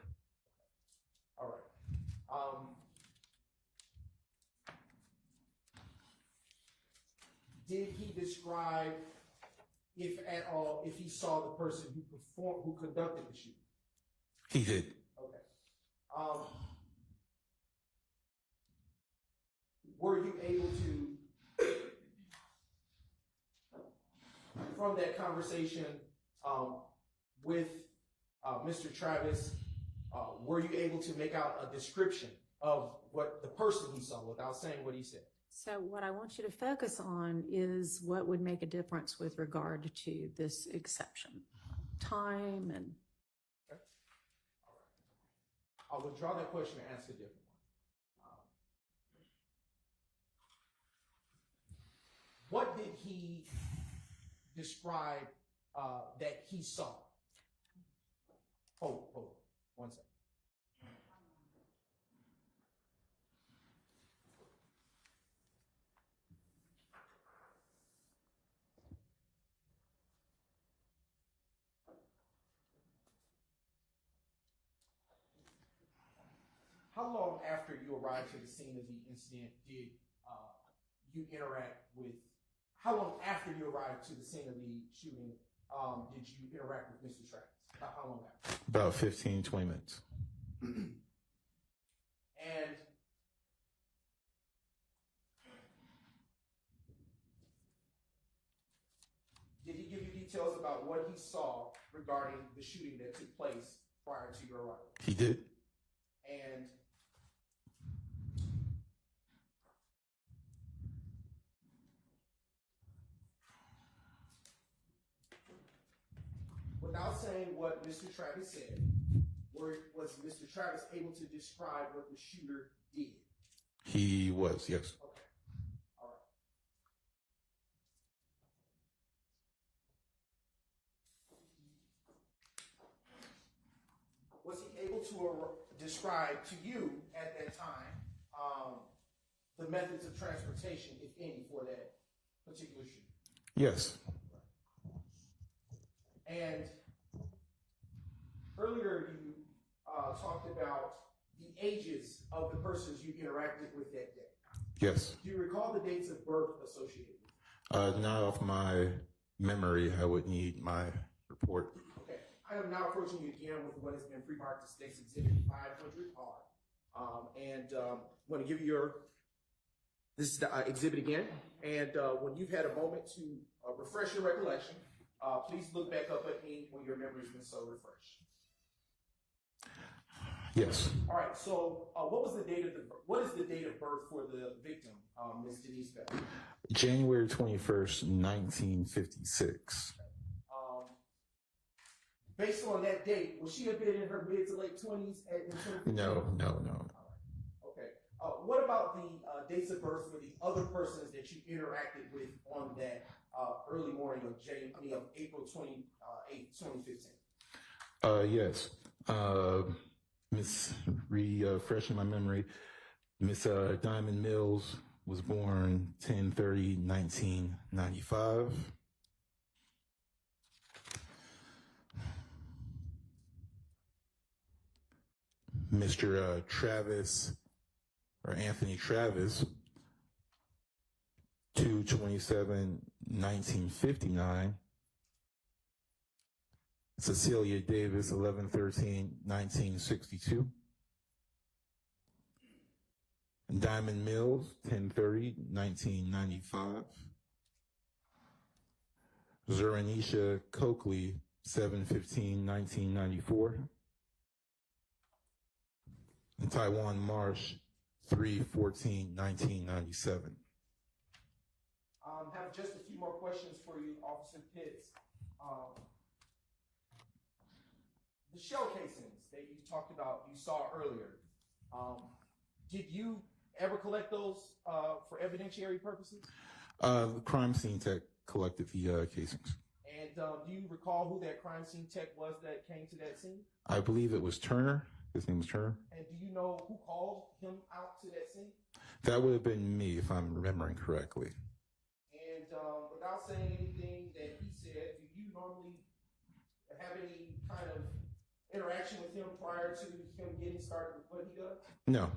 All right. Did he describe, if at all, if he saw the person who conducted the shooting? He did. Okay. Were you able to, from that conversation with Mr. Travis, were you able to make out a description of what the person he saw without saying what he said? So what I want you to focus on is what would make a difference with regard to this exception. Time and... Okay. All right. I will withdraw that question and ask a different one. What did he describe that he saw? Hold on. One second. How long after you arrived to the scene of the incident did you interact with, how long after you arrived to the scene of the shooting did you interact with Mr. Travis? How long after? About 15, 20 minutes. And did he give you details about what he saw regarding the shooting that took place prior to your arrival? He did. And without saying what Mr. Travis said, was Mr. Travis able to describe what the shooter did? He was, yes. Okay. All right. Was he able to describe to you at that time the methods of transportation, if any, for that particular shooter? Yes. And earlier you talked about the ages of the persons you interacted with that day. Yes. Do you recall the dates of birth associated with it? Not off my memory. I would need my report. Okay. I am now approaching you again with what has been pre-marked as State's Exhibit 500R. And I'm going to give you this is the exhibit again. And when you've had a moment to refresh your recollection, please look back up at me when your memory's been so refreshed. Yes. All right. So, what is the date of birth for the victim, Ms. Denise Bell? January 21st, 1956. Based on that date, would she have been in her mid to late 20s at No. Okay. What about the dates of birth for the other persons that you interacted with on that early morning of April 28th, 2015? Yes. Refreshing my memory, Miss Diamond Mills was born 10/30/1995. Mr. Travis, or Anthony Travis, 2/27/1959. Cecilia Davis, 11/13/1962. Diamond Mills, 10/30/1995. Zuranisha Coakley, 7/15/1994. And Taiwan Marsh, 3/14/1997. Have just a few more questions for you, Officer Pitz. The shell casings that you talked about, you saw earlier, did you ever collect those for evidentiary purposes? The crime scene tech collected the casings. And do you recall who that crime scene tech was that came to that scene? I believe it was Turner. His name was Turner. And do you know who called him out to that scene? That would have been me, if I'm remembering correctly. And without saying anything that he said, do you normally have any kind of interaction with him prior to him getting started with what he does? No.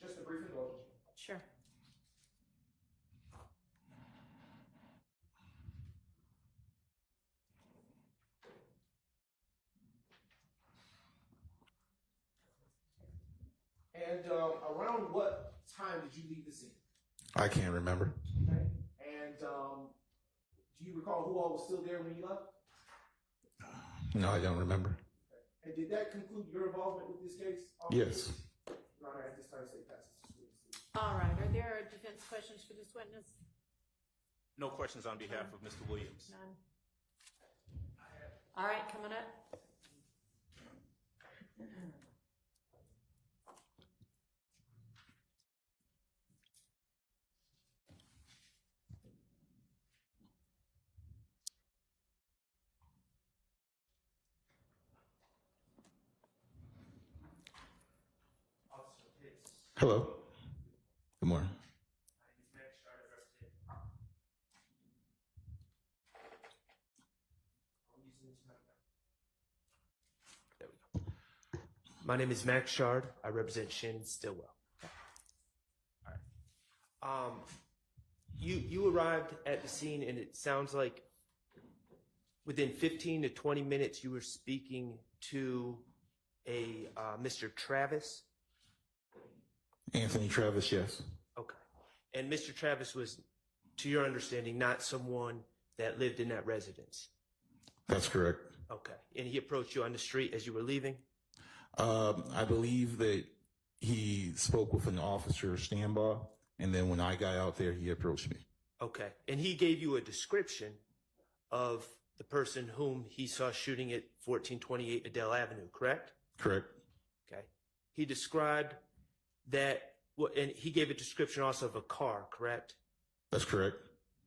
Just a brief indulgence. Sure. And around what time did you leave the scene? I can't remember. Okay. And do you recall who all was still there when you left? No, I don't remember. Okay. And did that conclude your involvement with this case? Yes. Your Honor, at this time, say passes. All right. Are there defense questions for this witness? No questions on behalf of Mr. Williams. None. All right, coming up. Hello. Good morning. There we go. My name is Max Shard. I represent Shannon Stillwell. All right. You arrived at the scene, and it sounds like within 15 to 20 minutes you were speaking to a Mr. Travis. Anthony Travis, yes. Okay. And Mr. Travis was, to your understanding, not someone that lived in that residence. That's correct. Okay. And he approached you on the street as you were leaving? I believe that he spoke with an officer standby, And then when I got out there, he approached me. Okay. And he gave you a description of the person whom he saw shooting at 1428 Adele Avenue, correct? Correct. Okay. He described that, and he gave a description also of a car, correct? That's correct.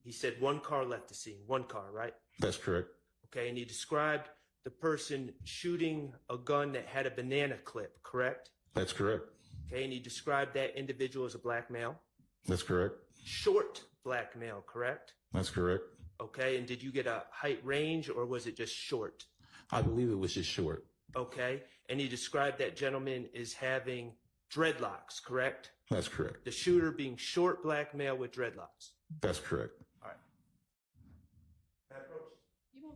He said one car left the scene, one car, right? That's correct. Okay. And he described the person shooting a gun that had a banana clip, correct? That's correct. Okay. And he described that individual as a black male, That's correct. short black male, correct? That's correct. Okay. And did you get a height range or was it just short? I believe it was just short. Okay. And he described that gentleman as having dreadlocks, correct? That's correct. The shooter being short black male with dreadlocks. That's correct. All right. Can I approach? You may.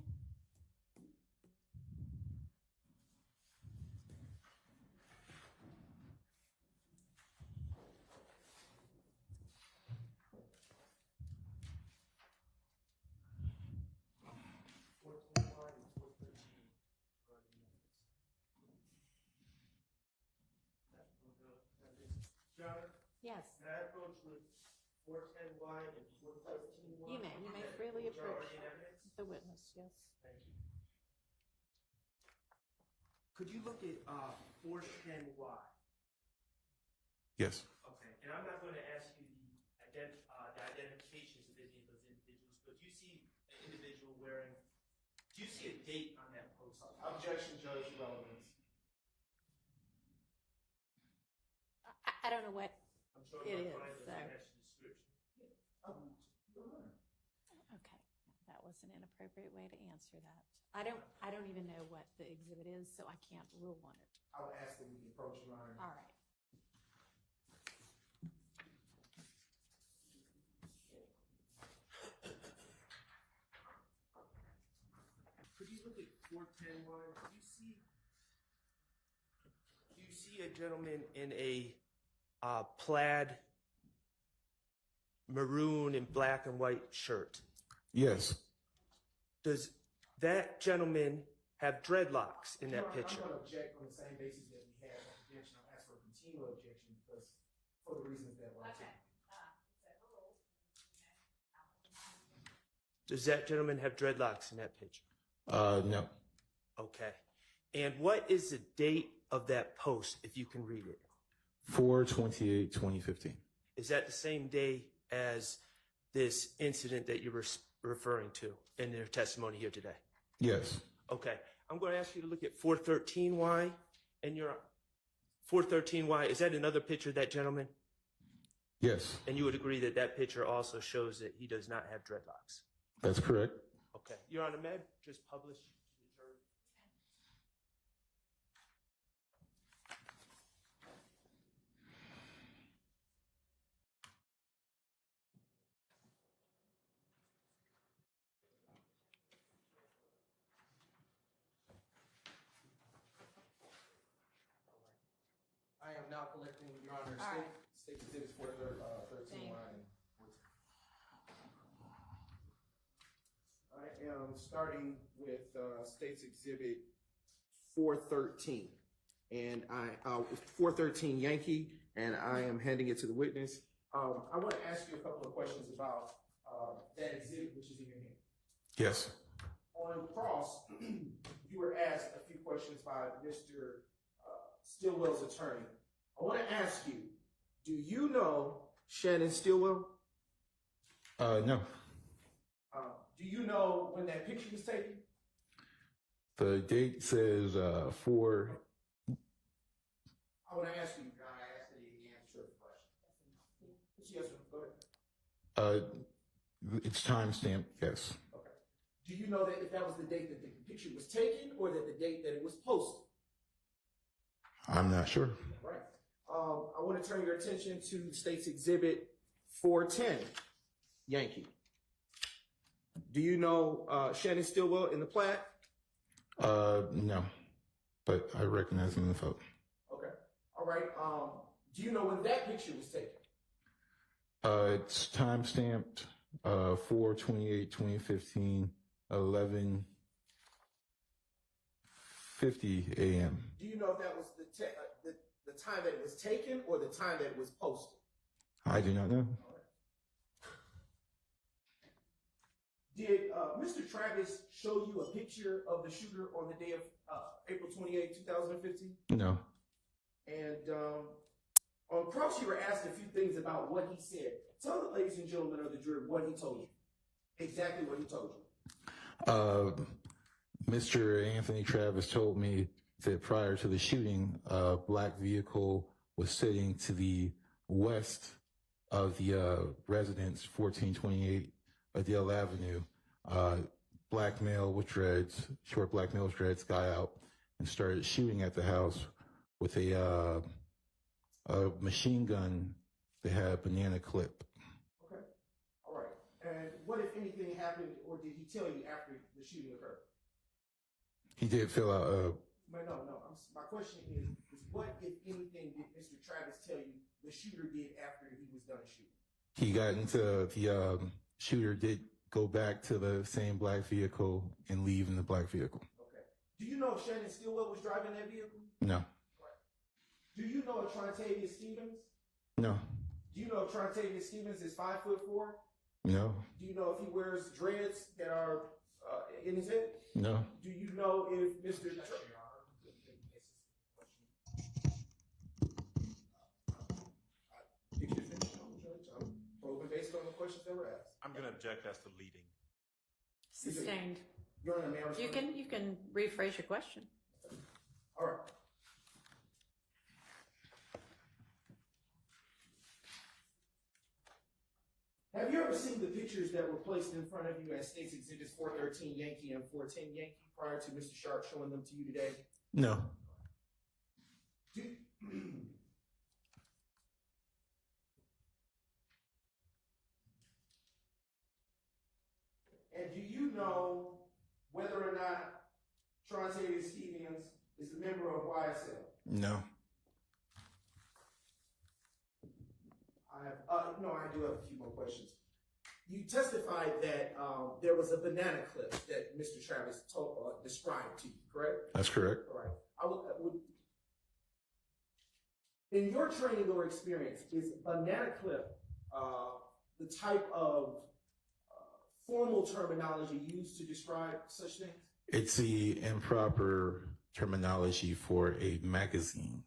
Yes, Can I approach with 410Y and 413Y? you may freely Which are approach already in evidence? the witness, yes. Thank you. Could you look at 410Y? Yes. Okay, and I'm not going to ask you the identifications of any of those individuals, but do you see an individual wearing, do you see a date on that poster? Objection, Judge, relevance. I don't know what, I'm sure It my is, client doesn't so. match the description. okay, that was an inappropriate way to answer that. I don't even know what the exhibit is, so I can't rule on it. I would ask that we approach, Your Honor. All right. Could you look at 410Y? Do you see a gentleman in a plaid maroon and black and white shirt? Yes. Does that gentleman have dreadlocks in that picture? I'm going to object on the same basis that we had on the bench, and I'll ask for a continual objection because for the reasons that were articulated. Does that gentleman have dreadlocks in that picture? No. Okay. And what is the date of that post, if you can read it? 4/28/2015. Is that the same day as this incident that you're referring to in your testimony here today? Yes. Okay. I'm going to ask you to look at 413Y and your 413Y. Is that another picture of that gentleman? Yes. And you would agree that that picture also shows that he does not have dreadlocks? That's correct. Okay. Your Honor, may I just publish the jury? I am now collecting, Your Honor, All right. state exhibits for 13 line. I am starting with State's Exhibit 413, and 413 Yankee, and I am handing it to the witness. I want to ask you a couple of questions about that exhibit, which is in your hand. Yes. On cross, you were asked a few questions by Mr. Stillwell's attorney. I want to ask you, do you know Shannon Stillwell? No. Do you know when that picture was taken? The date says 4. I want to ask you, I asked that he answer the question. Yes, sir. Go ahead. It's timestamped. Yes. Okay. Do you know that if that was the date that the picture was taken or that the date that it was posted? I'm not sure. Right. I want to turn your attention to the State's Exhibit 410, Yankee. Do you know Shannon Stillwell in the plat? No. But I recognize him in the photo. Okay. All right. Do you know when that picture was taken? It's timestamped 4/28/2015, 11:50 a.m. Do you know if that was the time that it was taken or the time that it was posted? I do not know. Did Mr. Travis show you a picture of the shooter on the day of April 28, 2015? No. And on cross, you were asked a few things about what he said. Tell the ladies and gentlemen of the jury what he told you. Exactly what he told you. Mr. Anthony Travis told me that prior to the shooting, a black vehicle was sitting to the west of the residence, 1428 Adele Avenue. Black male with dreads, short black male with dreads, got out and started shooting at the house with a machine gun that had a banana clip. Okay. All right. And what, if anything, happened, or did he tell you after the shooting occurred? He did fill out No. My question is what, if anything, did Mr. Travis tell you the shooter did after he was done shooting? he got into the shooter did go back to the same black vehicle and leave in the black vehicle. Okay. Do you know if Shannon Stillwell was driving that vehicle? No. Do you know if Trontavious Stevens? No. Do you know if Trontavious Stevens is 5'4"? No. Do you know if he wears dreads that are in his head? No. Do you know if Mr. I'm probing based on the questions that were asked. I'm going to object as to leading. Sustained. Your Honor, may I respond? You can rephrase your question. All right. Have you ever seen the pictures that were placed in front of you as State's Exhibits 413 Yankee and 410 Yankee prior to Mr. Sharp showing them to you today? No. And do you know whether or not Trontavious Stevens is a member of YSL? No. I do have a few more questions. You testified that there was a banana clip that Mr. Travis described to you, correct? That's correct. All right. In your training or experience, is banana clip the type of formal terminology used to describe such things? It's the improper terminology for a magazine.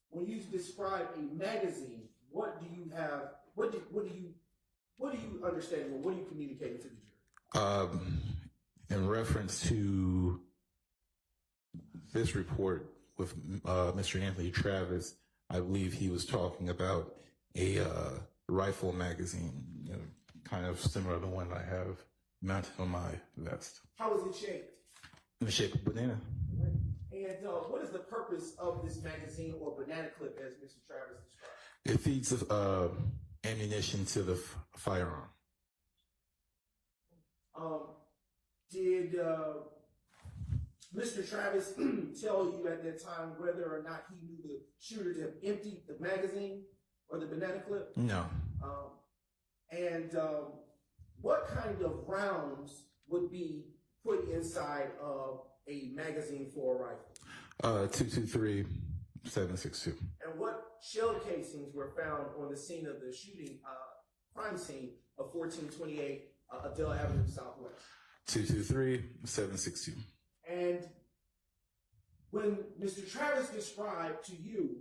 When you describe a magazine, what do you have? What do you understand? Or what are you communicating to the jury? In reference to this report with Mr. Anthony Travis, I believe he was talking about a rifle magazine, kind of similar to the one I have mounted on my vest. How is it shaped? In the shape of a banana. And what is the purpose of this magazine or banana clip, as Mr. Travis described? It feeds ammunition to the firearm. Did Mr. Travis tell you at that time whether or not he knew the shooter to have emptied the magazine or the banana clip? No. And what kind of rounds would be put inside of a magazine for a rifle? 223 762. And what shell casings were found on the scene of the shooting, crime scene of 1428 Adele Avenue Southwest? 223 762. And when Mr. Travis described to you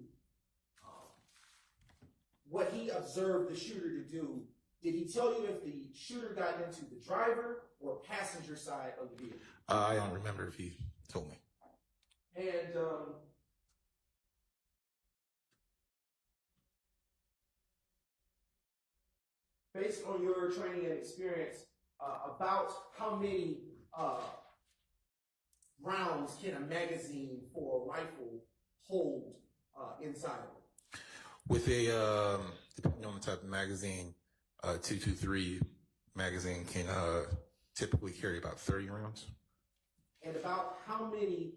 what he observed the shooter to do, did he tell you if the shooter got into the driver or passenger side of the vehicle? I don't remember if he told me. And based on your training and experience, about how many rounds can a magazine for a rifle hold inside of it? With a, depending on the type of magazine, 223 magazine can typically carry about 30 rounds. And about how many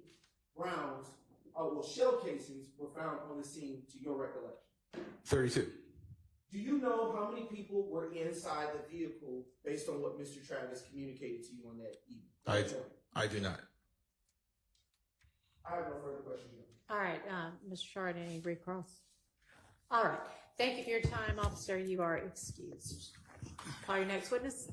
rounds, shell casings were found on the scene to your recollection? 32. Do you know how many people were inside the vehicle based on what Mr. Travis communicated to you on that evening? I do not. I have no further questions. All right, Mr. Shard, any recross? All right. Thank you for your time, officer. You are excused. Call your next witness.